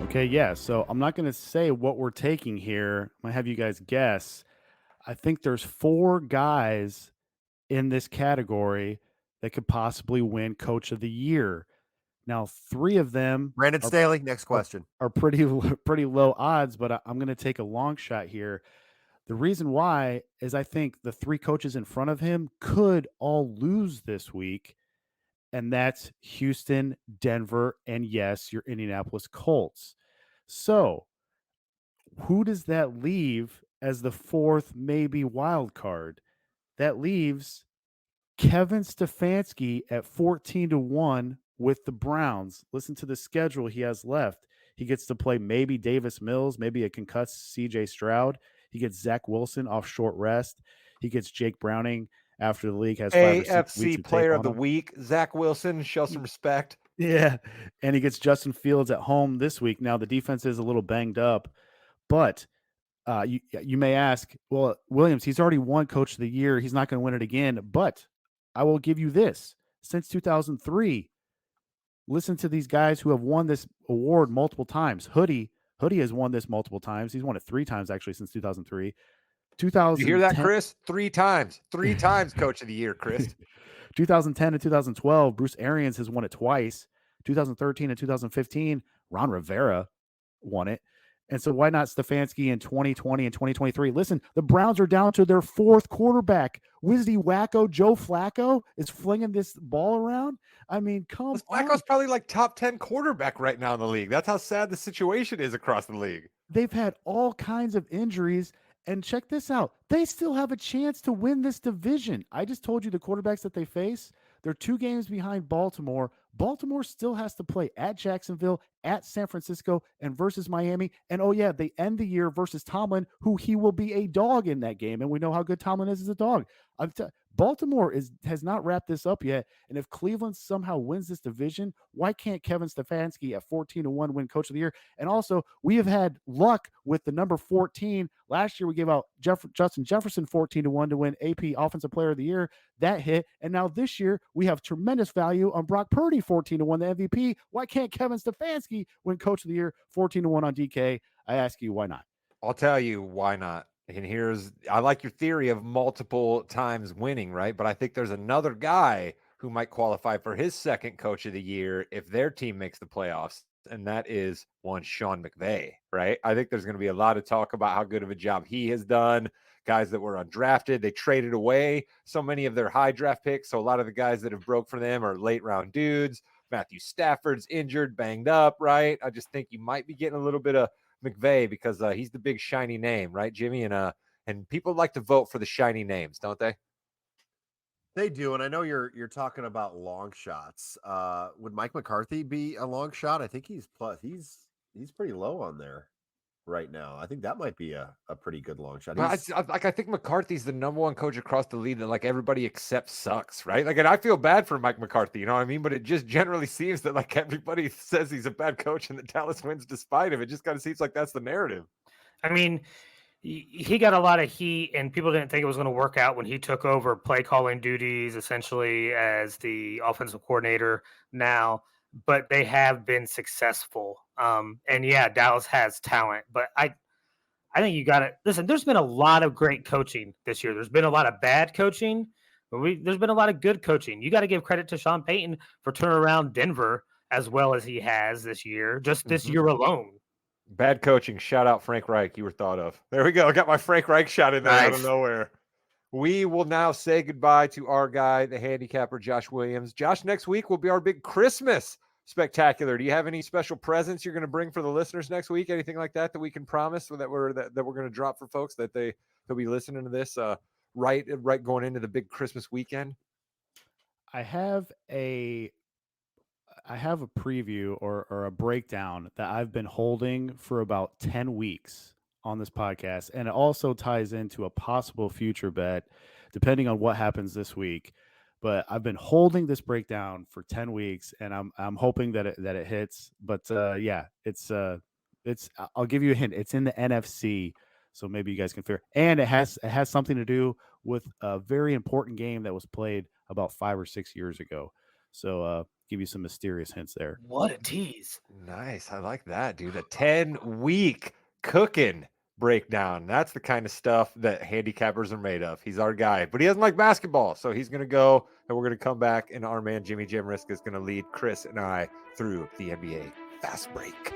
Okay, yeah. So I'm not going to say what we're taking here. I'm going to have you guys guess. I think there's 4 guys in this category that could possibly win Coach of the Year. Now, 3 of them Brandon Staley, next question. are pretty pretty low odds, but I'm going to take a long shot here. The reason why is I think the 3 coaches in front of him could all lose this week, and that's Houston, Denver, and yes, your Indianapolis Colts. So, who does that leave as the 4th maybe wild card? That leaves Kevin Stefanski at 14-1 with the Browns. Listen to the schedule he has left. He gets to play maybe Davis Mills, maybe a concussed CJ Stroud. He gets Zach Wilson off short rest. He gets Jake Browning after the league has 5 or 6 weeks AFC of Player tape of on the him. Week, Zach Wilson. Show some respect. Yeah, and he gets Justin Fields at home this week. Now the defense is a little banged up, but you may ask, well, Williams, he's already won Coach of the Year. He's not going to win it again. But I will give you this: since 2003, listen to these guys who have won this award multiple times. Hoodie has won this multiple times. He's won it 3 times actually since 2003. You hear that, 2010 Chris? 3 times. 3 times Coach of the Year, Chris. 2010 and 2012, Bruce Arians has won it twice. 2013 and 2015, Ron Rivera won it. And so why not Stefanski in 2020 and 2023? Listen, the Browns are down to their 4th quarterback. Wizzy Wacko Joe Flacco is flinging this ball around. I mean, come on. Flacco's probably like top 10 quarterback right now in the league. That's how sad the situation is across the league. They've had all kinds of injuries. And check this out. They still have a chance to win this division. I just told you the quarterbacks that they face. They're 2 games behind Baltimore. Baltimore still has to play at Jacksonville, at San Francisco, and versus Miami. And oh yeah, they end the year versus Tomlin, who he will be a dog in that game. And we know how good Tomlin is as a dog. Baltimore has not wrapped this up yet. And if Cleveland somehow wins this division, why can't Kevin Stefanski at 14-1 win Coach of the Year? And also, we have had luck with the number 14. Last year, we gave out Justin Jefferson 14-1 to win AP Offensive Player of the Year. That hit. And now this year, we have tremendous value on Brock Purdy 14-1, the MVP. Why can't Kevin Stefanski win Coach of the Year 14-1 on DK? I ask you, why not? I'll tell you why not. And I like your theory of multiple times winning, right? But I think there's another guy who might qualify for his 2nd Coach of the Year if their team makes the playoffs, and that is one Sean McVay, right? I think there's going to be a lot of talk about how good of a job he has done. Guys that were undrafted, they traded away so many of their high draft picks. So a lot of the guys that have broke for them are late round dudes. Matthew Stafford's injured, banged up, right? I just think you might be getting a little bit of McVay because he's the big shiny name, right, Jimmy? And people like to vote for the shiny names, don't they? They do, and I know you're talking about long shots. Would Mike McCarthy be a long shot? I think he's pretty low on there right now. I think that might be a pretty good long shot. But I think McCarthy's the number 1 coach across the league that like everybody except sucks, right? Like, and I feel bad for Mike McCarthy, you know what I mean? But it just generally seems that like everybody says he's a bad coach and that Dallas wins despite him. It just kind of seems like that's the narrative. I mean, he got a lot of heat, and people didn't think it was going to work out when he took over play calling duties essentially as the offensive coordinator now. But they have been successful. And yeah, Dallas has talent, but I think you got to listen. There's been a lot of great coaching this year. There's been a lot of bad coaching, but there's been a lot of good coaching. You got to give credit to Sean Payton for turning around Denver as well as he has this year, just this year alone. Bad coaching. Shout out Frank Reich. You were thought of. There we go. I got my Frank Reich shot in there out of nowhere. We will now say goodbye to our guy, the handicapper, Josh Williams. Josh, next week will be our big Christmas spectacular. Do you have any special presents you're going to bring for the listeners next week? Anything like that we can promise that we're going to drop for folks that they'll be listening to this right going into the big Christmas weekend? I have a preview or a breakdown that I've been holding for about 10 weeks on this podcast. And it also ties into a possible future bet, depending on what happens this week. But I've been holding this breakdown for 10 weeks, and I'm hoping that it hits. But yeah, it's I'll give you a hint. It's in the NFC, so maybe you guys can figure. And it has something to do with a very important game that was played about 5 or 6 years ago. So give you some mysterious hints there. What a tease. Nice. I like that, dude. A 10-week cooking breakdown. That's the kind of stuff that handicappers are made of. He's our guy, but he doesn't like basketball. So he's going to go and we're going to come back, and our man Jimmy Jamrisk is going to lead Chris and I through the NBA fast break.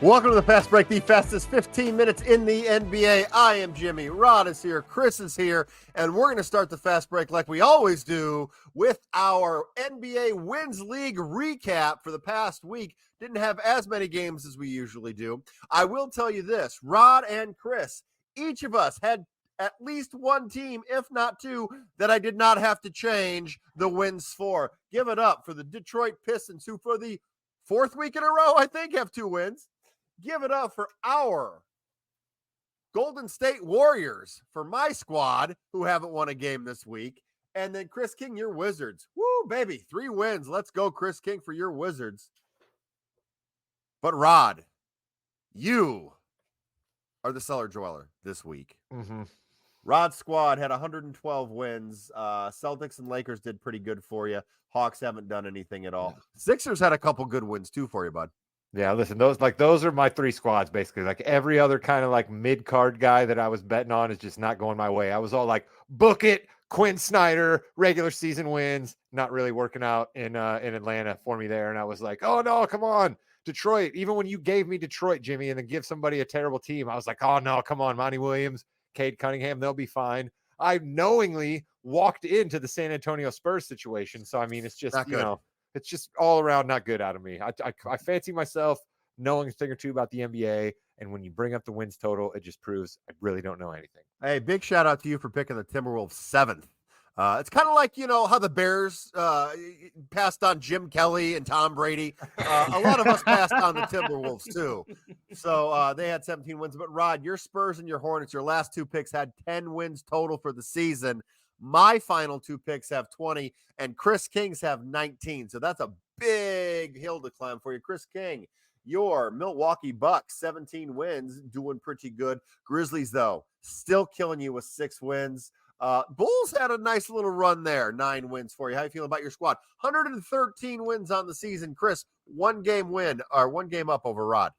Welcome to the Fast Break, the fastest 15 minutes in the NBA. I am Jimmy. Rod is here. Chris is here. And we're going to start the Fast Break like we always do with our NBA Wins League recap for the past week. Didn't have as many games as we usually do. I will tell you this, Rod and Chris, each of us had at least one team, if not two, that I did not have to change the wins for. Give it up for the Detroit Pistons, who for the fourth week in a row, I think, have 2 wins. Give it up for our Golden State Warriors, for my squad, who haven't won a game this week. And then Chris King, your Wizards. Woo, baby, 3 wins. Let's go, Chris King, for your Wizards. But Rod, you are the cellar dweller this week. Mm-hmm. Rod's squad had 112 wins. Celtics and Lakers did pretty good for you. Hawks haven't done anything at all. Sixers had a couple good wins too for you, bud. Yeah, listen, those are my 3 squads basically. Like every other kind of like mid-card guy that I was betting on is just not going my way. I was all like, book it, Quinn Snyder, regular season wins, not really working out in Atlanta for me there. And I was like, oh no, come on, Detroit. Even when you gave me Detroit, Jimmy, and then give somebody a terrible team, I was like, oh no, come on, Monty Williams, Cade Cunningham, they'll be fine. I knowingly walked into the San Antonio Spurs situation. So I mean, it's just it's just all around not good out of me. I fancy myself knowing a thing or two about the NBA, and when you bring up the wins total, it just proves I really don't know anything. Hey, big shout out to you for picking the Timberwolves 7th. It's kind of like, how the Bears passed on Jim Kelly and Tom Brady. A lot of us passed on the Timberwolves too. So they had 17 wins. But Rod, your Spurs and your Hornets, your last 2 picks had 10 wins total for the season. My final 2 picks have 20, and Chris King's have 19. So that's a big hill to climb for you. Chris King, your Milwaukee Bucks, 17 wins, doing pretty good. Grizzlies, though, still killing you with 6 wins. Bulls had a nice little run there, 9 wins for you. How you feeling about your squad? 113 wins on the season. Chris, 1 game win or 1 game up over Rod.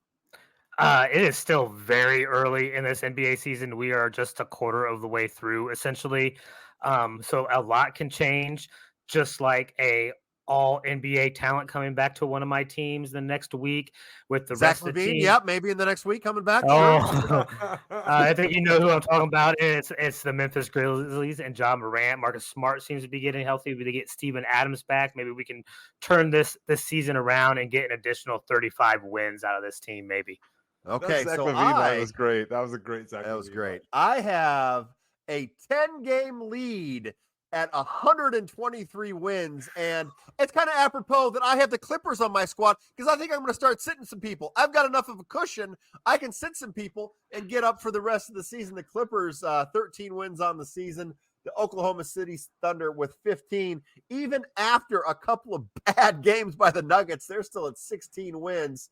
It is still very early in this NBA season. We are just a quarter of the way through, essentially. So a lot can change, just like a all NBA talent coming back to one of my teams the next week with the Zach rest of the Levine, team. yep, maybe in the next week coming back. Oh, I think you know who I'm talking about. It's the Memphis Grizzlies and John Morant. Marcus Smart seems to be getting healthy. We get Steven Adams back. Maybe we can turn this season around and get an additional 35 wins out of this team, maybe. Okay, Zach so Levine, that was great. That was a great Zach. That was Levine great. I have a 10-game lead at 123 wins, and it's kind of apropos that I have the Clippers on my squad because I think I'm going to start sitting some people. I've got enough of a cushion. I can sit some people and get up for the rest of the season. The Clippers, 13 wins on the season. The Oklahoma City Thunder with 15. Even after a couple of bad games by the Nuggets, they're still at 16 wins.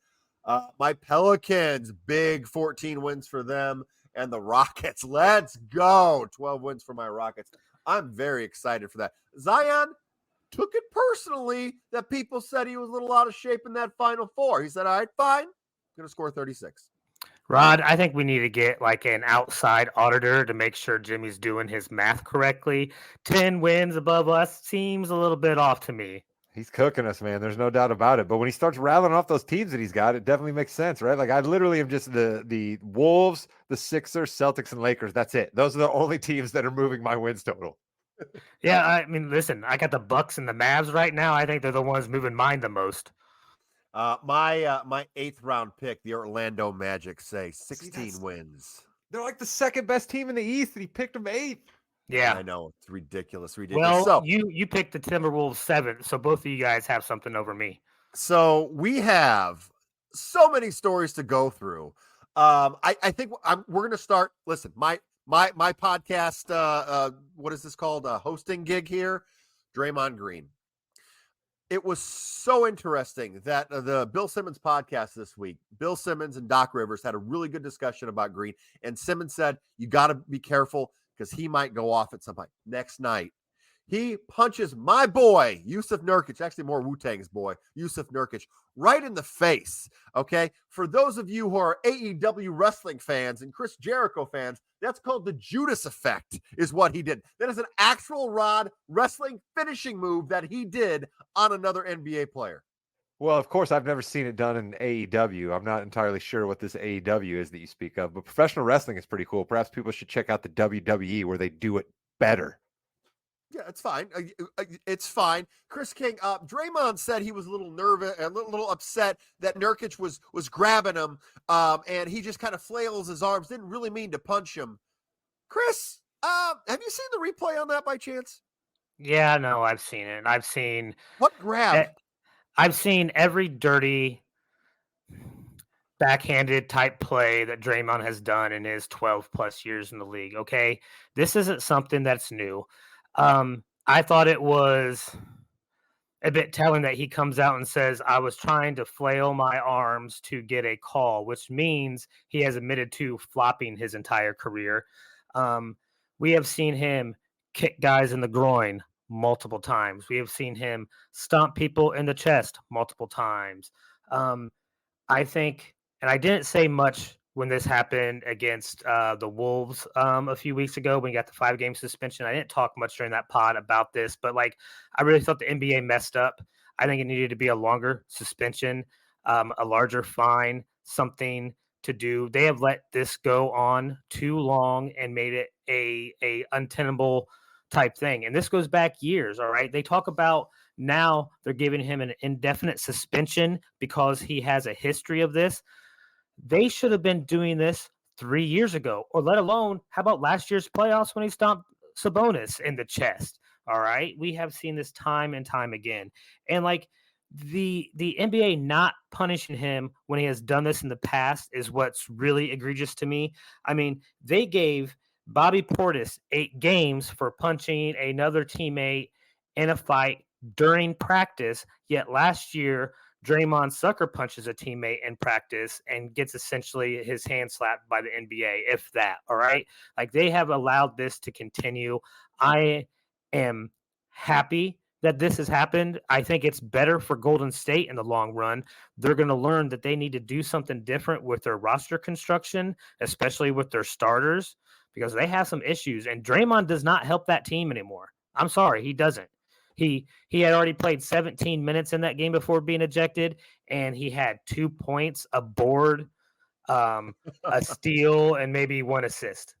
My Pelicans, big 14 wins for them. And the Rockets, let's go. 12 wins for my Rockets. I'm very excited for that. Zion took it personally that people said he was a little out of shape in that Final Four. He said, all right, fine. I'm going to score 36. Rod, I think we need to get like an outside auditor to make sure Jimmy's doing his math correctly. 10 wins above us seems a little bit off to me. He's cooking us, man. There's no doubt about it. But when he starts rattling off those teams that he's got, it definitely makes sense, right? Like I literally am just the Wolves, the Sixers, Celtics, and Lakers. That's it. Those are the only teams that are moving my wins total. Yeah, I mean, listen, I got the Bucks and the Mavs right now. I think they're the ones moving mine the most. My 8th round pick, the Orlando Magic, say 16 wins. They're like the second best team in the East, and he picked them 8th. Yeah, I know, it's ridiculous. Well, so, you picked the Timberwolves 7th, so both of you guys have something over me. So we have so many stories to go through. I think we're going to start. Listen, my podcast. What is this called? Hosting gig here. Draymond Green. It was so interesting that the Bill Simmons podcast this week, Bill Simmons and Doc Rivers had a really good discussion about Green. And Simmons said, you got to be careful because he might go off at some point. Next night, He punches my boy, Yusuf Nurkic, actually more Wu-Tang's boy, Yusuf Nurkic, right in the face, okay? For those of you who are AEW wrestling fans and Chris Jericho fans, that's called the Judas effect, is what he did. That is an actual Rod wrestling finishing move that he did on another NBA player. Well, of course, I've never seen it done in AEW. I'm not entirely sure what this AEW is that you speak of, but professional wrestling is pretty cool. Perhaps people should check out the WWE where they do it better. Yeah, it's fine. It's fine. Chris King, Draymond said he was a little nervous, a little upset that Nurkic was grabbing him, and he just kind of flails his arms. Didn't really mean to punch him. Chris, have you seen the replay on that by chance? Yeah, no, I've seen it. I've seen What grab? I've seen every dirty backhanded type play that Draymond has done in his 12 plus years in the league. Okay. This isn't something that's new. I thought it was a bit telling that he comes out and says, I was trying to flail my arms to get a call, which means he has admitted to flopping his entire career. We have seen him kick guys in the groin multiple times. We have seen him stomp people in the chest multiple times. I think, and I didn't say much when this happened against the Wolves a few weeks ago when he got the 5-game suspension. I didn't talk much during that pod about this, but like I really thought the NBA messed up. I think it needed to be a longer suspension, a larger fine, something to do. They have let this go on too long and made it a untenable type thing. And this goes back years. All right. They talk about now they're giving him an indefinite suspension because he has a history of this. They should have been doing this 3 years ago, or let alone, how about last year's playoffs when he stomped Sabonis in the chest? All right. We have seen this time and time again. And like the NBA not punishing him when he has done this in the past is what's really egregious to me. I mean, they gave Bobby Portis 8 games for punching another teammate in a fight during practice, yet last year Draymond sucker punches a teammate in practice and gets essentially his hand slapped by the NBA, if that. All right. Like they have allowed this to continue. I am happy that this has happened. I think it's better for Golden State in the long run. They're going to learn that they need to do something different with their roster construction, especially with their starters, because they have some issues. And Draymond does not help that team anymore. I'm sorry, he doesn't. He had already played 17 minutes in that game before being ejected, and he had 2 points, a board, a steal, and maybe 1 assist.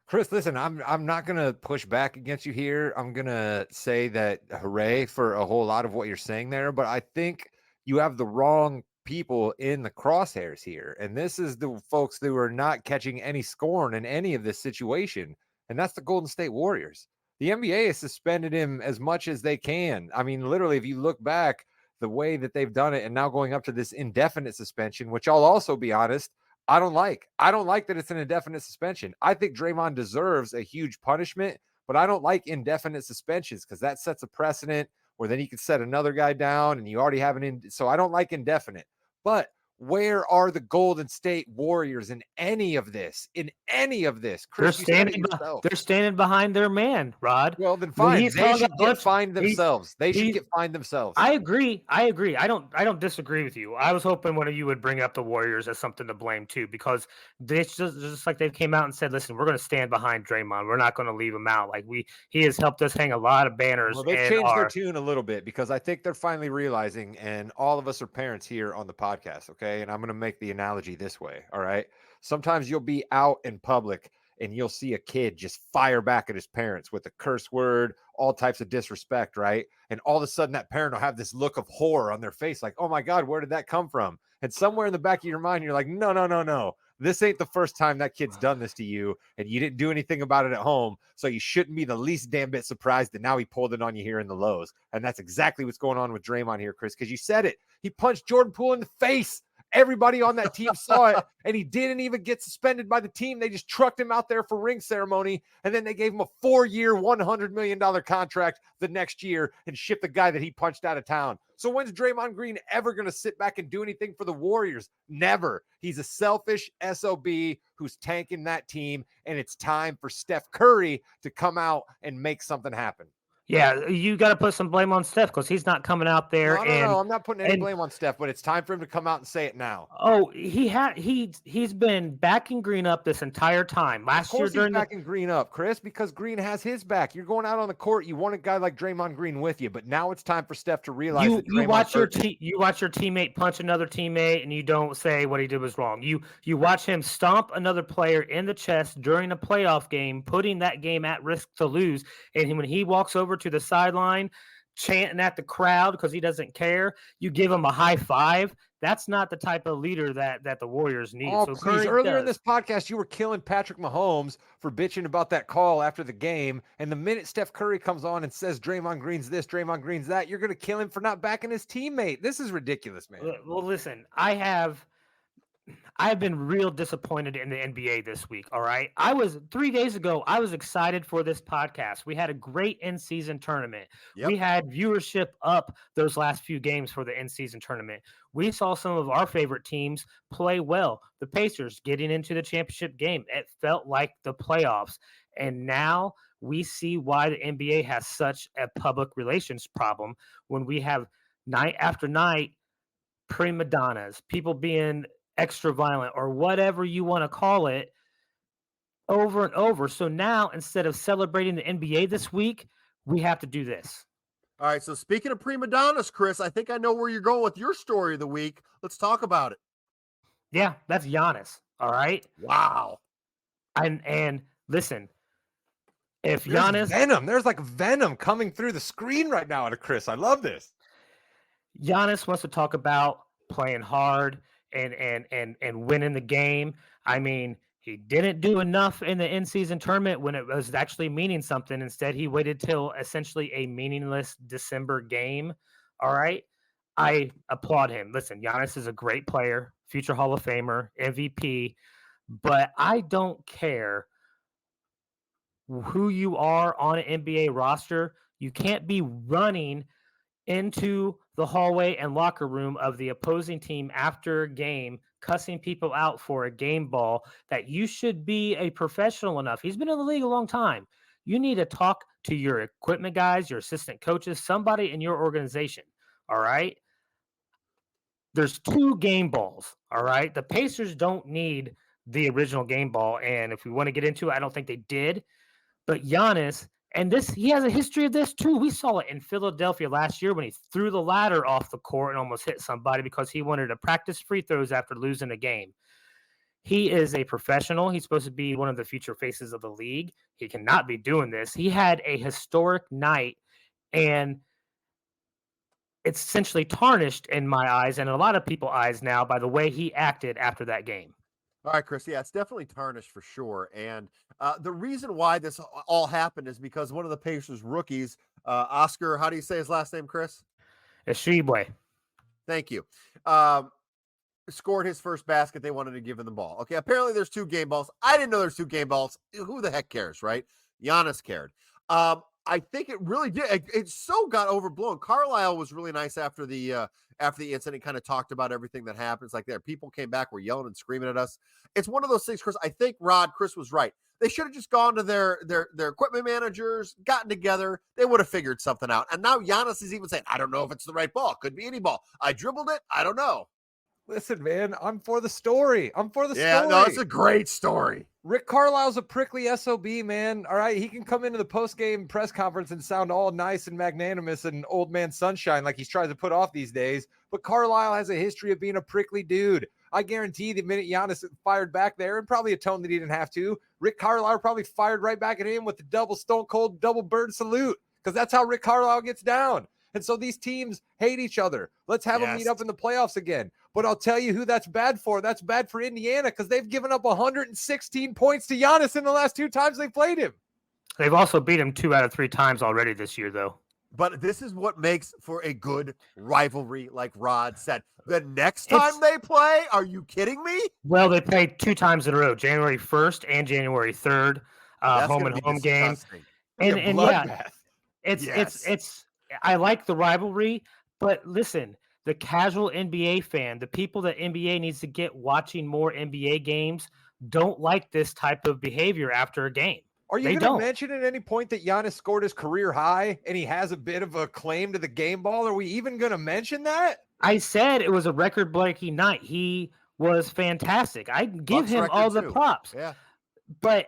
Chris, listen, I'm not gonna push back against you here. I'm gonna say that hooray for a whole lot of what you're saying there, but I think you have the wrong people in the crosshairs here. And this is the folks who are not catching any scorn in any of this situation, and that's the Golden State Warriors. The NBA has suspended him as much as they can. I mean, literally, if you look back the way that they've done it and now going up to this indefinite suspension, which I'll also be honest, I don't like. I don't like that it's an indefinite suspension. I think Draymond deserves a huge punishment, but I don't like indefinite suspensions because that sets a precedent where then you can set another guy down and you already have so I don't like indefinite. But where are the Golden State Warriors in any of this? In any of this? Chris, they're standing behind their man, Rod. Well, then fine. They should get fined themselves. They should get fined themselves. I agree. I don't disagree with you. I was hoping one of you would bring up the Warriors as something to blame too, because it's just like they came out and said, listen, we're going to stand behind Draymond. We're not going to leave him out. Like he has helped us hang a lot of banners. Well, they've changed their tune a little bit because I think they're finally realizing, and all of us are parents here on the podcast, okay? And I'm going to make the analogy this way, all right? Sometimes you'll be out in public and you'll see a kid just fire back at his parents with a curse word, all types of disrespect, right? And all of a sudden that parent will have this look of horror on their face, like, oh my God, where did that come from? And somewhere in the back of your mind, you're like, no. This ain't the first time that kid's done this to you, and you didn't do anything about it at home, so you shouldn't be the least damn bit surprised that now he pulled it on you here in the lows. And that's exactly what's going on with Draymond here, Chris, because you said it. He punched Jordan Poole in the face, Everybody on that team saw it, and he didn't even get suspended by the team. They just trucked him out there for ring ceremony, and then they gave him a 4-year, $100 million contract the next year and shipped the guy that he punched out of town. So when's Draymond Green ever going to sit back and do anything for the Warriors? Never. He's a selfish SOB who's tanking that team, and it's time for Steph Curry to come out and make something happen. Yeah, you got to put some blame on Steph because he's not coming out there. No, I'm not putting any blame on Steph, but it's time for him to come out and say it now. Oh, he's been backing Green up this entire time. Last year during backing Green up, Chris, because Green has his back. You're going out on the court. You want a guy like Draymond Green with you, but now it's time for Steph to realize you watch your teammate punch another teammate, and you don't say what he did was wrong. You watch him stomp another player in the chest during a playoff game, putting that game at risk to lose. And when he walks over to the sideline chanting at the crowd because he doesn't care, you give him a high five. That's not the type of leader that the Warriors need. Oh, so please. Earlier in this podcast, you were killing Patrick Mahomes for bitching about that call after the game. And the minute Steph Curry comes on and says Draymond Green's this, Draymond Green's that, you're going to kill him for not backing his teammate. This is ridiculous, man. Well, listen, I've been real disappointed in the NBA this week. All right. 3 days ago, I was excited for this podcast. We had a great in-season tournament. Yep. We had viewership up those last few games for the in-season tournament. We saw some of our favorite teams play well. The Pacers getting into the championship game. It felt like the playoffs. And now we see why the NBA has such a public relations problem when we have night after night prima donnas, people being extra violent or whatever you want to call it over and over. So now instead of celebrating the NBA this week, we have to do this. All right. So speaking of prima donnas, Chris, I think I know where you're going with your story of the week. Let's talk about it. Yeah, that's Giannis. All right. Wow. And listen, if there's Giannis there's like venom coming through the screen right now out of Chris. I love this. Giannis wants to talk about playing hard and winning the game. I mean, he didn't do enough in the in-season tournament when it was actually meaning something. Instead, he waited till essentially a meaningless December game. All right. I applaud him. Listen, Giannis is a great player, future Hall of Famer, MVP, but I don't care who you are on an NBA roster. You can't be running into the hallway and locker room of the opposing team after a game, cussing people out for a game ball, that you should be a professional enough. He's been in the league a long time. You need to talk to your equipment guys, your assistant coaches, somebody in your organization. All right. There's 2 game balls. All right. The Pacers don't need the original game ball. And if we want to get into it, I don't think they did. But Giannis, and he has a history of this too. We saw it in Philadelphia last year when he threw the ladder off the court and almost hit somebody because he wanted to practice free throws after losing a game. He is a professional. He's supposed to be one of the future faces of the league. He cannot be doing this. He had a historic night, and it's essentially tarnished in my eyes and a lot of people's eyes now by the way he acted after that game. All right, Chris. Yeah, it's definitely tarnished for sure. And the reason why this all happened is because one of the Pacers rookies, Oscar, how do you say his last name, Chris? Eshibwe. Thank you. Scored his first basket. They wanted to give him the ball. Okay, apparently there's 2 game balls. I didn't know there's 2 game balls. Who the heck cares, right? Giannis cared. I think it really did. It so got overblown. Carlisle was really nice after the incident, kind of talked about everything that happens. Like there, people came back, were yelling and screaming at us. It's one of those things, Chris. I think Chris was right. They should have just gone to their equipment managers, gotten together. They would have figured something out. And now Giannis is even saying, I don't know if it's the right ball. Could be any ball. I dribbled it. I don't know. Listen, man, I'm for the story. Yeah, no, it's a great story. Rick Carlisle's a prickly SOB, man. All right, he can come into the post-game press conference and sound all nice and magnanimous and old man sunshine like he's trying to put off these days. But Carlisle has a history of being a prickly dude. I guarantee the minute Giannis fired back there, and probably a tone that he didn't have to, Rick Carlisle probably fired right back at him with the double stone cold double bird salute, because that's how Rick Carlisle gets down. And so these teams hate each other. Let's have them meet up in the playoffs again. But I'll tell you who that's bad for. That's bad for Indiana, because they've given up 116 points to Giannis in the last 2 times they played him. They've also beat him 2 out of 3 times already this year, though. But this is what makes for a good rivalry, like Rod said. The next time they play, are you kidding me? Well, they played 2 times in a row, January 1st and January 3rd, That's home gonna and be home game. disgusting. Like a And yeah, bloodbath. it's I like the rivalry, but listen, the casual NBA fan, the people that NBA needs to get watching more NBA games don't like this type of behavior after a game. Are you They going to don't. mention at any point that Giannis scored his career high and he has a bit of a claim to the game ball? Are we even going to mention that? I said it was a record-breaking night. He was fantastic. I give Bucks him record all the too. props. Yeah. But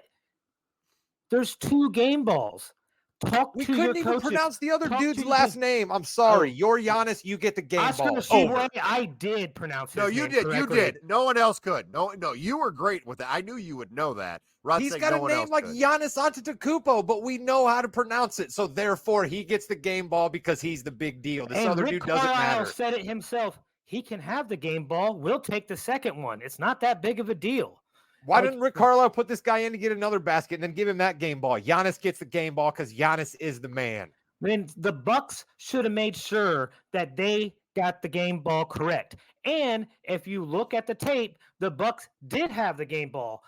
there's 2 game balls. Talk We to your couldn't even coaches. pronounce the other Talk dude's to your last team. name. I'm sorry. Oh. You're Giannis. You get the game Oscar ball. Tshiebwe, I did pronounce his No, you name did. correctly. You did. No one else could. No, you were great with it. I knew you would know that. Rod He's saying got no a one name else like could. Giannis Antetokounmpo, but we know how to pronounce it. So therefore, he gets the game ball because he's the big deal. This And other Rick dude doesn't Carlisle matter. said it himself. He can have the game ball. We'll take the second one. It's not that big of a deal. Why Like- didn't Rick Carlisle put this guy in to get another basket and then give him that game ball? Giannis gets the game ball because Giannis is the man. Then the Bucks should have made sure that they got the game ball correct. And if you look at the tape, the Bucks did have the game ball.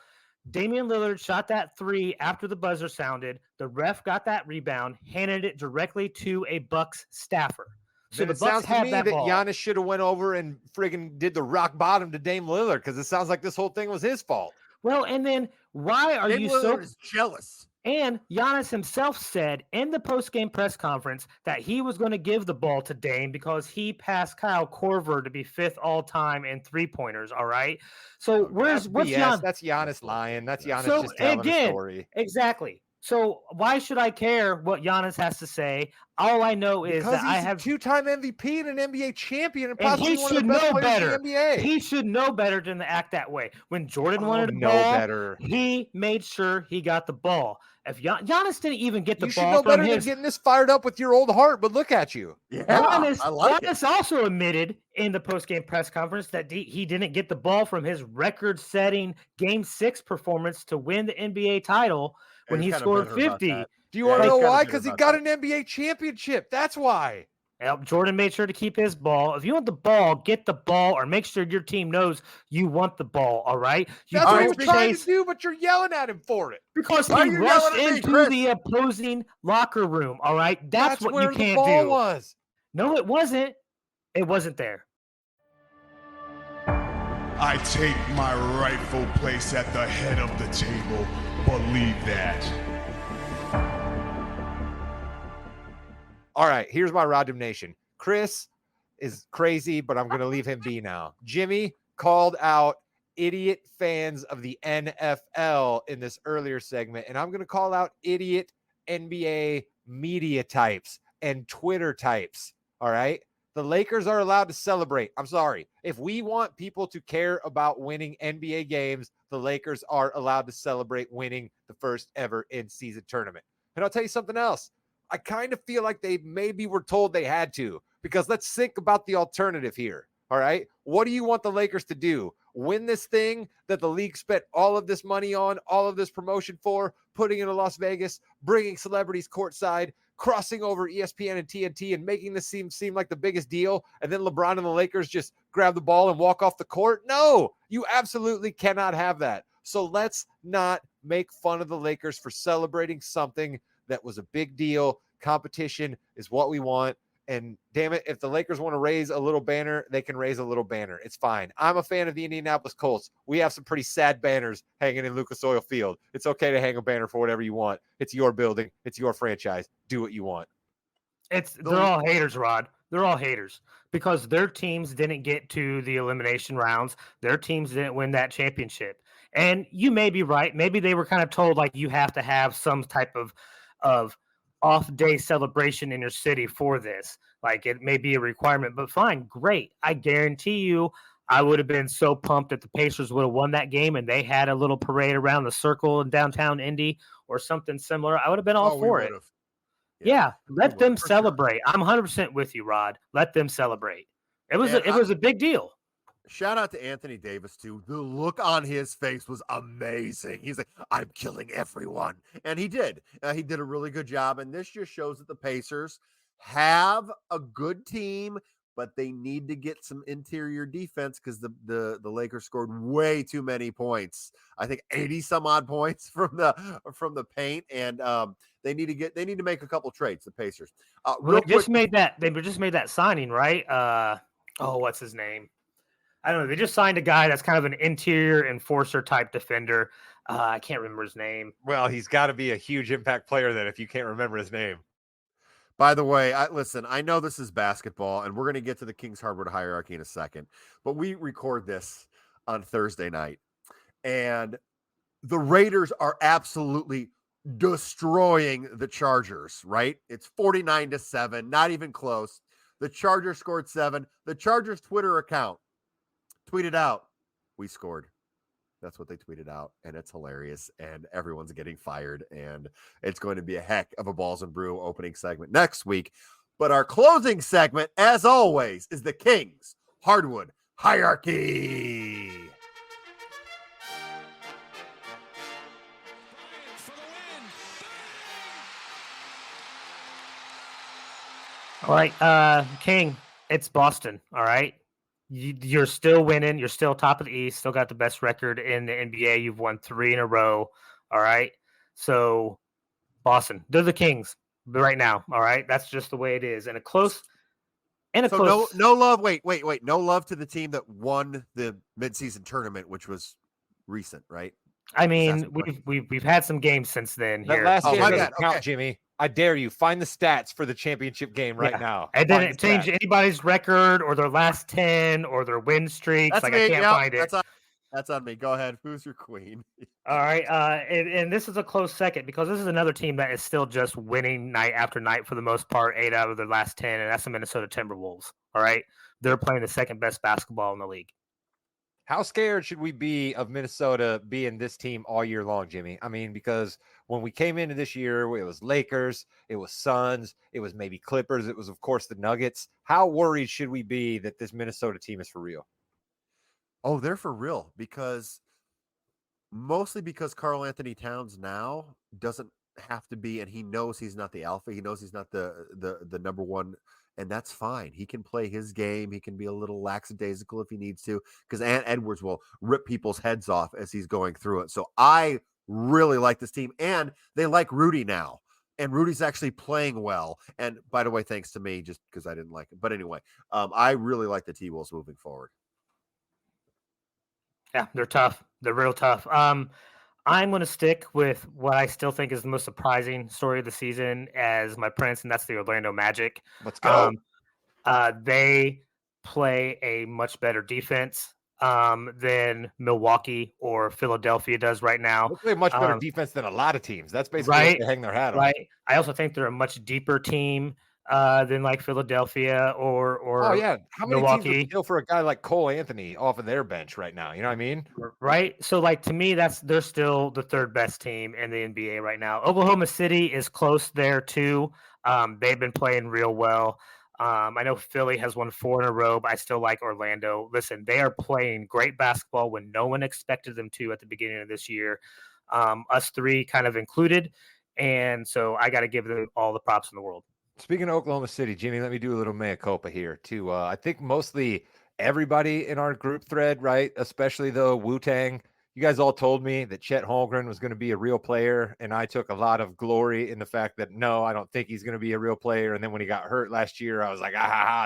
Damian Lillard shot that 3 after the buzzer sounded. The ref got that rebound, handed it directly to a Bucks staffer. So Then the it Bucks sounds to had me that that ball. Giannis should have went over and friggin' did the rock bottom to Dame Lillard because it sounds like this whole thing was his fault. Well, and then why are Dame you Lillard so is jealous. And Giannis himself said in the post-game press conference that he was going to give the ball to Dame because he passed Kyle Korver to be 5th all-time in three-pointers, all right? So what's BS. Giannis? That's Giannis lying. That's Giannis So, just telling again, a story. Exactly. So why should I care what Giannis has to say? All I know is Because that he's I a have two-time MVP and an NBA champion and and possibly he one of the should best know players better. in the NBA. He should know better than to act that way. When Jordan Oh, wanted the know ball, better. he made sure he got the ball. If Giannis didn't even get the You should ball know from better his than getting this fired up with your old heart, but look at you. Yeah, Giannis, I like it. Giannis also admitted in the post-game press conference that he didn't get the ball from his record-setting Game 6 performance to win the NBA title when He's he kinda scored bitter about 50. that. Do you Yeah, want to he's know kinda why? bitter Because he about got that. an NBA championship. That's why. Jordan made sure to keep his ball. If you want the ball, get the ball or make sure your team knows you want the ball, all right? You That's what he don't was trying chase to do, but you're yelling at him for it. because Why are he you rushed yelling at me, into Chris? the opposing locker room, all right? That's what where you the can't ball do. was. No, it wasn't. It wasn't there. I take my rightful place at the head of the table. Believe that. All right, here's my Rod Nation. Chris is crazy, but I'm going to leave him be now. Jimmy called out idiot fans of the NFL in this earlier segment, and I'm going to call out idiot NBA media types and Twitter types. All right. The Lakers are allowed to celebrate. I'm sorry. If we want people to care about winning NBA games, the Lakers are allowed to celebrate winning the first ever in-season tournament. And I'll tell you something else. I kind of feel like they maybe were told they had to, because let's think about the alternative here. All right. What do you want the Lakers to do? Win this thing that the league spent all of this money on, all of this promotion for, putting into Las Vegas, bringing celebrities courtside, crossing over ESPN and TNT and making this seem like the biggest deal. And then LeBron and the Lakers just grab the ball and walk off the court. No, you absolutely cannot have that. So let's not make fun of the Lakers for celebrating something that was a big deal. Competition is what we want. And damn it, if the Lakers want to raise a little banner, they can raise a little banner. It's fine. I'm a fan of the Indianapolis Colts. We have some pretty sad banners hanging in Lucas Oil Field. It's okay to hang a banner for whatever you want. It's your building. It's your franchise. Do what you want. They're all haters, Rod. They're all haters because their teams didn't get to the elimination rounds. Their teams didn't win that championship. And you may be right. Maybe they were kind of told like you have to have some type of off day celebration in your city for this. Like it may be a requirement, but fine, great. I guarantee you I would have been so pumped if the Pacers would have won that game and they had a little parade around the circle in downtown Indy or something similar. I would have been all for it. Yeah, let them celebrate. I'm 100% with you, Rod. Let them celebrate. It was a big deal. Shout out to Anthony Davis, too. The look on his face was amazing. He's like, I'm killing everyone. And he did. He did a really good job. And this just shows that the Pacers, have a good team, but they need to get some interior defense because the Lakers scored way too many points. I think 80 some odd points from the paint, and they need to make a couple trades. The Pacers. Well, Real they just quick, made that. They just made that signing, right? What's his name? I don't know. They just signed a guy that's kind of an interior enforcer type defender. I can't remember his name. Well, he's got to be a huge impact player then if you can't remember his name. By the way, I know this is basketball, and we're going to get to the Kings Hardwood hierarchy in a second, but we record this on Thursday night, and the Raiders are absolutely destroying the Chargers, right? It's 49-7, not even close. The Chargers scored 7. The Chargers Twitter account tweeted out, "We scored." That's what they tweeted out, and it's hilarious, and everyone's getting fired, and it's going to be a heck of a Balls and Brew opening segment next week. But our closing segment, as always, is the Kings Hardwood hierarchy. All right, King, it's Boston. All right. You're still winning. You're still top of the East. Still got the best record in the NBA. You've won 3 in a row. All right. So Boston, they're the Kings right now. All right. That's just the way it is. And no love. Wait. No love to the team that won the midseason tournament, which was recent, right? I mean, we've had some games since then. That here. last game doesn't count, okay. Jimmy. I dare you. Find the stats for the championship game right now. I didn't change anybody's record or their last 10 or their win streaks. That's I me. can't find it. That's on me. Go ahead. Who's your queen? All right. And this is a close second because this is another team that is still just winning night after night for the most part, 8 out of their last 10, and that's the Minnesota Timberwolves. All right. They're playing the second best basketball in the league. How scared should we be of Minnesota being this team all year long, Jimmy? I mean, because when we came into this year, it was Lakers, it was Suns, it was maybe Clippers, it was, of course, the Nuggets. How worried should we be that this Minnesota team is for real? Oh, they're for real mostly because Karl Anthony Towns now doesn't have to be, and he knows he's not the alpha. He knows he's not the number one, and that's fine. He can play his game. He can be a little lackadaisical if he needs to, because Ant Edwards will rip people's heads off as he's going through it. So I really like this team, and they like Rudy now. And Rudy's actually playing well. And by the way, thanks to me, just because I didn't like it. But anyway, I really like the T-Wolves moving forward. Yeah, they're tough. They're real tough. I'm going to stick with what I still think is the most surprising story of the season as my prince, and that's the Orlando Magic. Let's go. They play a much better defense than Milwaukee or Philadelphia does right now. They play a much better defense than a lot of teams. That's basically right, what they hang their hat on. Right. I also think they're a much deeper team than like Philadelphia or how many Milwaukee. teams would kill for a guy like Cole Anthony off of their bench right now? You know what I mean? Right. So like to me, they're still the third best team in the NBA right now. Oklahoma City is close there too. They've been playing real well. I know Philly has won 4 in a row, but I still like Orlando. Listen, they are playing great basketball when no one expected them to at the beginning of this year. Us three kind of included. And so I got to give them all the props in the world. Speaking of Oklahoma City, Jimmy, let me do a little mea culpa here too. I think mostly everybody in our group thread, right? Especially the Wu-Tang, you guys all told me that Chet Holmgren was going to be a real player. And I took a lot of glory in the fact that, no, I don't think he's going to be a real player. And then when he got hurt last year, I was like,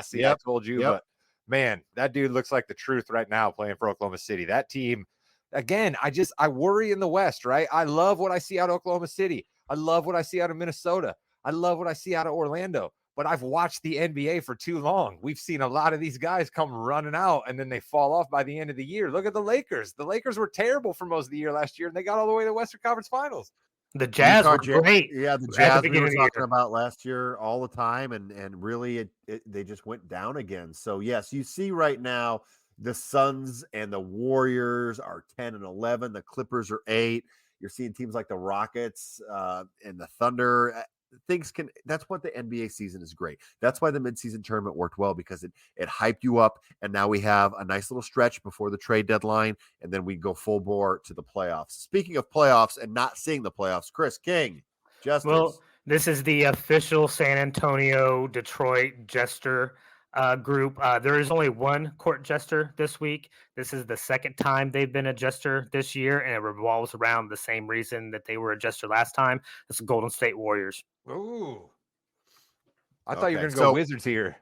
see, I told you. But man, that dude looks like the truth right now playing for Oklahoma City. That team, again, I worry in the West, right? I love what I see out of Oklahoma City. I love what I see out of Minnesota. I love what I see out of Orlando, but I've watched the NBA for too long. We've seen a lot of these guys come running out and then they fall off by the end of the year. Look at the Lakers. The Lakers were terrible for most of the year last year and they got all the way to the Western Conference Finals. The Jazz were great. Yeah, the Jazz we were talking about last year all the time, and really they just went down again. So yes, you see right now the Suns and the Warriors are 10 and 11. The Clippers are 8. You're seeing teams like the Rockets and the Thunder. That's what the NBA season is great. That's why the midseason tournament worked well, because it hyped you up, and now we have a nice little stretch before the trade deadline, and then we go full bore to the playoffs. Speaking of playoffs and not seeing the playoffs, Chris King, Justice. Well, This is the official San Antonio Detroit jester group. There is only one court jester this week. This is the second time they've been a jester this year, and it revolves around the same reason that they were a jester last time. It's the Golden State Warriors. Ooh. I thought you were Okay, going to go so- Wizards here.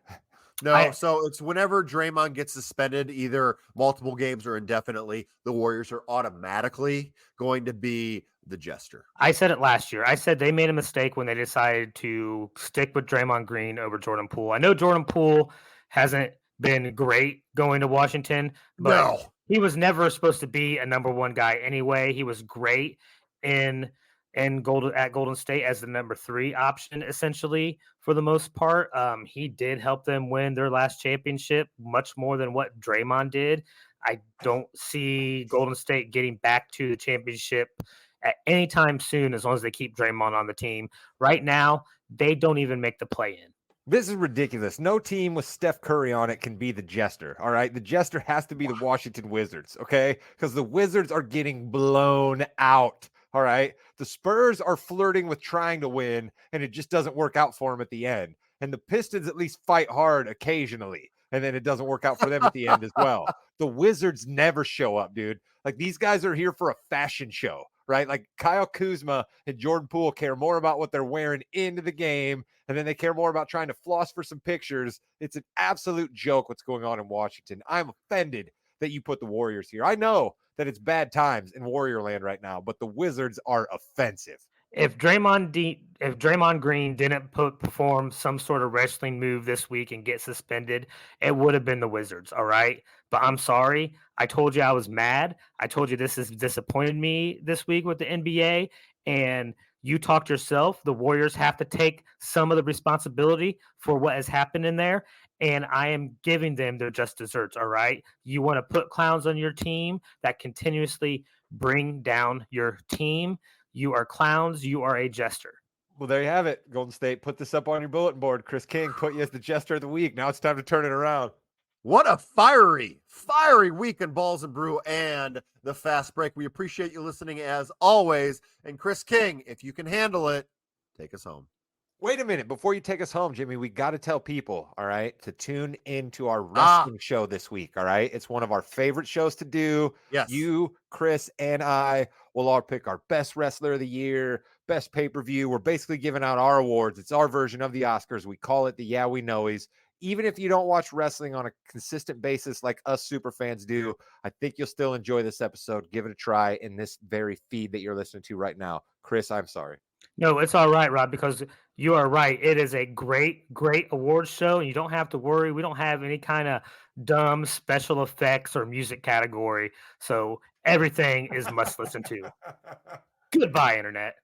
No, so it's whenever Draymond gets suspended, either multiple games or indefinitely, the Warriors are automatically going to be the jester. I said it last year. I said they made a mistake when they decided to stick with Draymond Green over Jordan Poole. I know Jordan Poole hasn't been great going to Washington, but No. he was never supposed to be a number one guy anyway. He was great at Golden State as the number 3 option, essentially, for the most part. He did help them win their last championship much more than what Draymond did. I don't see Golden State getting back to the championship at any time soon as long as they keep Draymond on the team. Right now, they don't even make the play-in. This is ridiculous. No team with Steph Curry on it can be the jester. All right. The jester has to be the Washington Wizards. Okay. Because the Wizards are getting blown out. All right. The Spurs are flirting with trying to win, and it just doesn't work out for them at the end. And the Pistons at least fight hard occasionally, and then it doesn't work out for them at the end as well. The Wizards never show up, dude. Like, these guys are here for a fashion show, right? Like, Kyle Kuzma and Jordan Poole care more about what they're wearing into the game, and then they care more about trying to floss for some pictures. It's an absolute joke what's going on in Washington. I'm offended that you put the Warriors here. I know that it's bad times in Warrior land right now, but the Wizards are offensive. If Draymond Green didn't perform some sort of wrestling move this week and get suspended, it would have been the Wizards, all right? But I'm sorry. I told you I was mad. I told you this has disappointed me this week with the NBA, and you talked yourself. The Warriors have to take some of the responsibility for what has happened in there, and I am giving them their just desserts, all right? You want to put clowns on your team that continuously bring down your team. You are clowns. You are a jester. Well, there you have it. Golden State, put this up on your bulletin board. Chris King put you as the jester of the week. Now it's time to turn it around. What a fiery week in Balls and Brew and the Fast Break. We appreciate you listening as always. And Chris King, if you can handle it, take us home. Wait a minute. Before you take us home, Jimmy, we got to tell people, all right, to tune into our wrestling show this week, all right? It's one of our favorite shows to do. Yes. You, Chris, and I will all pick our best wrestler of the year, best pay-per-view. We're basically giving out our awards. It's our version of the Oscars. We call it the Yeah We Knowies. Even if you don't watch wrestling on a consistent basis like us super fans do, I think you'll still enjoy this episode. Give it a try in this very feed that you're listening to right now. Chris, I'm sorry. No, it's all right, Rob, because you are right. It is a great awards show, and you don't have to worry. We don't have any kind of dumb special effects or music category, so everything is must listen to. Goodbye, Internet.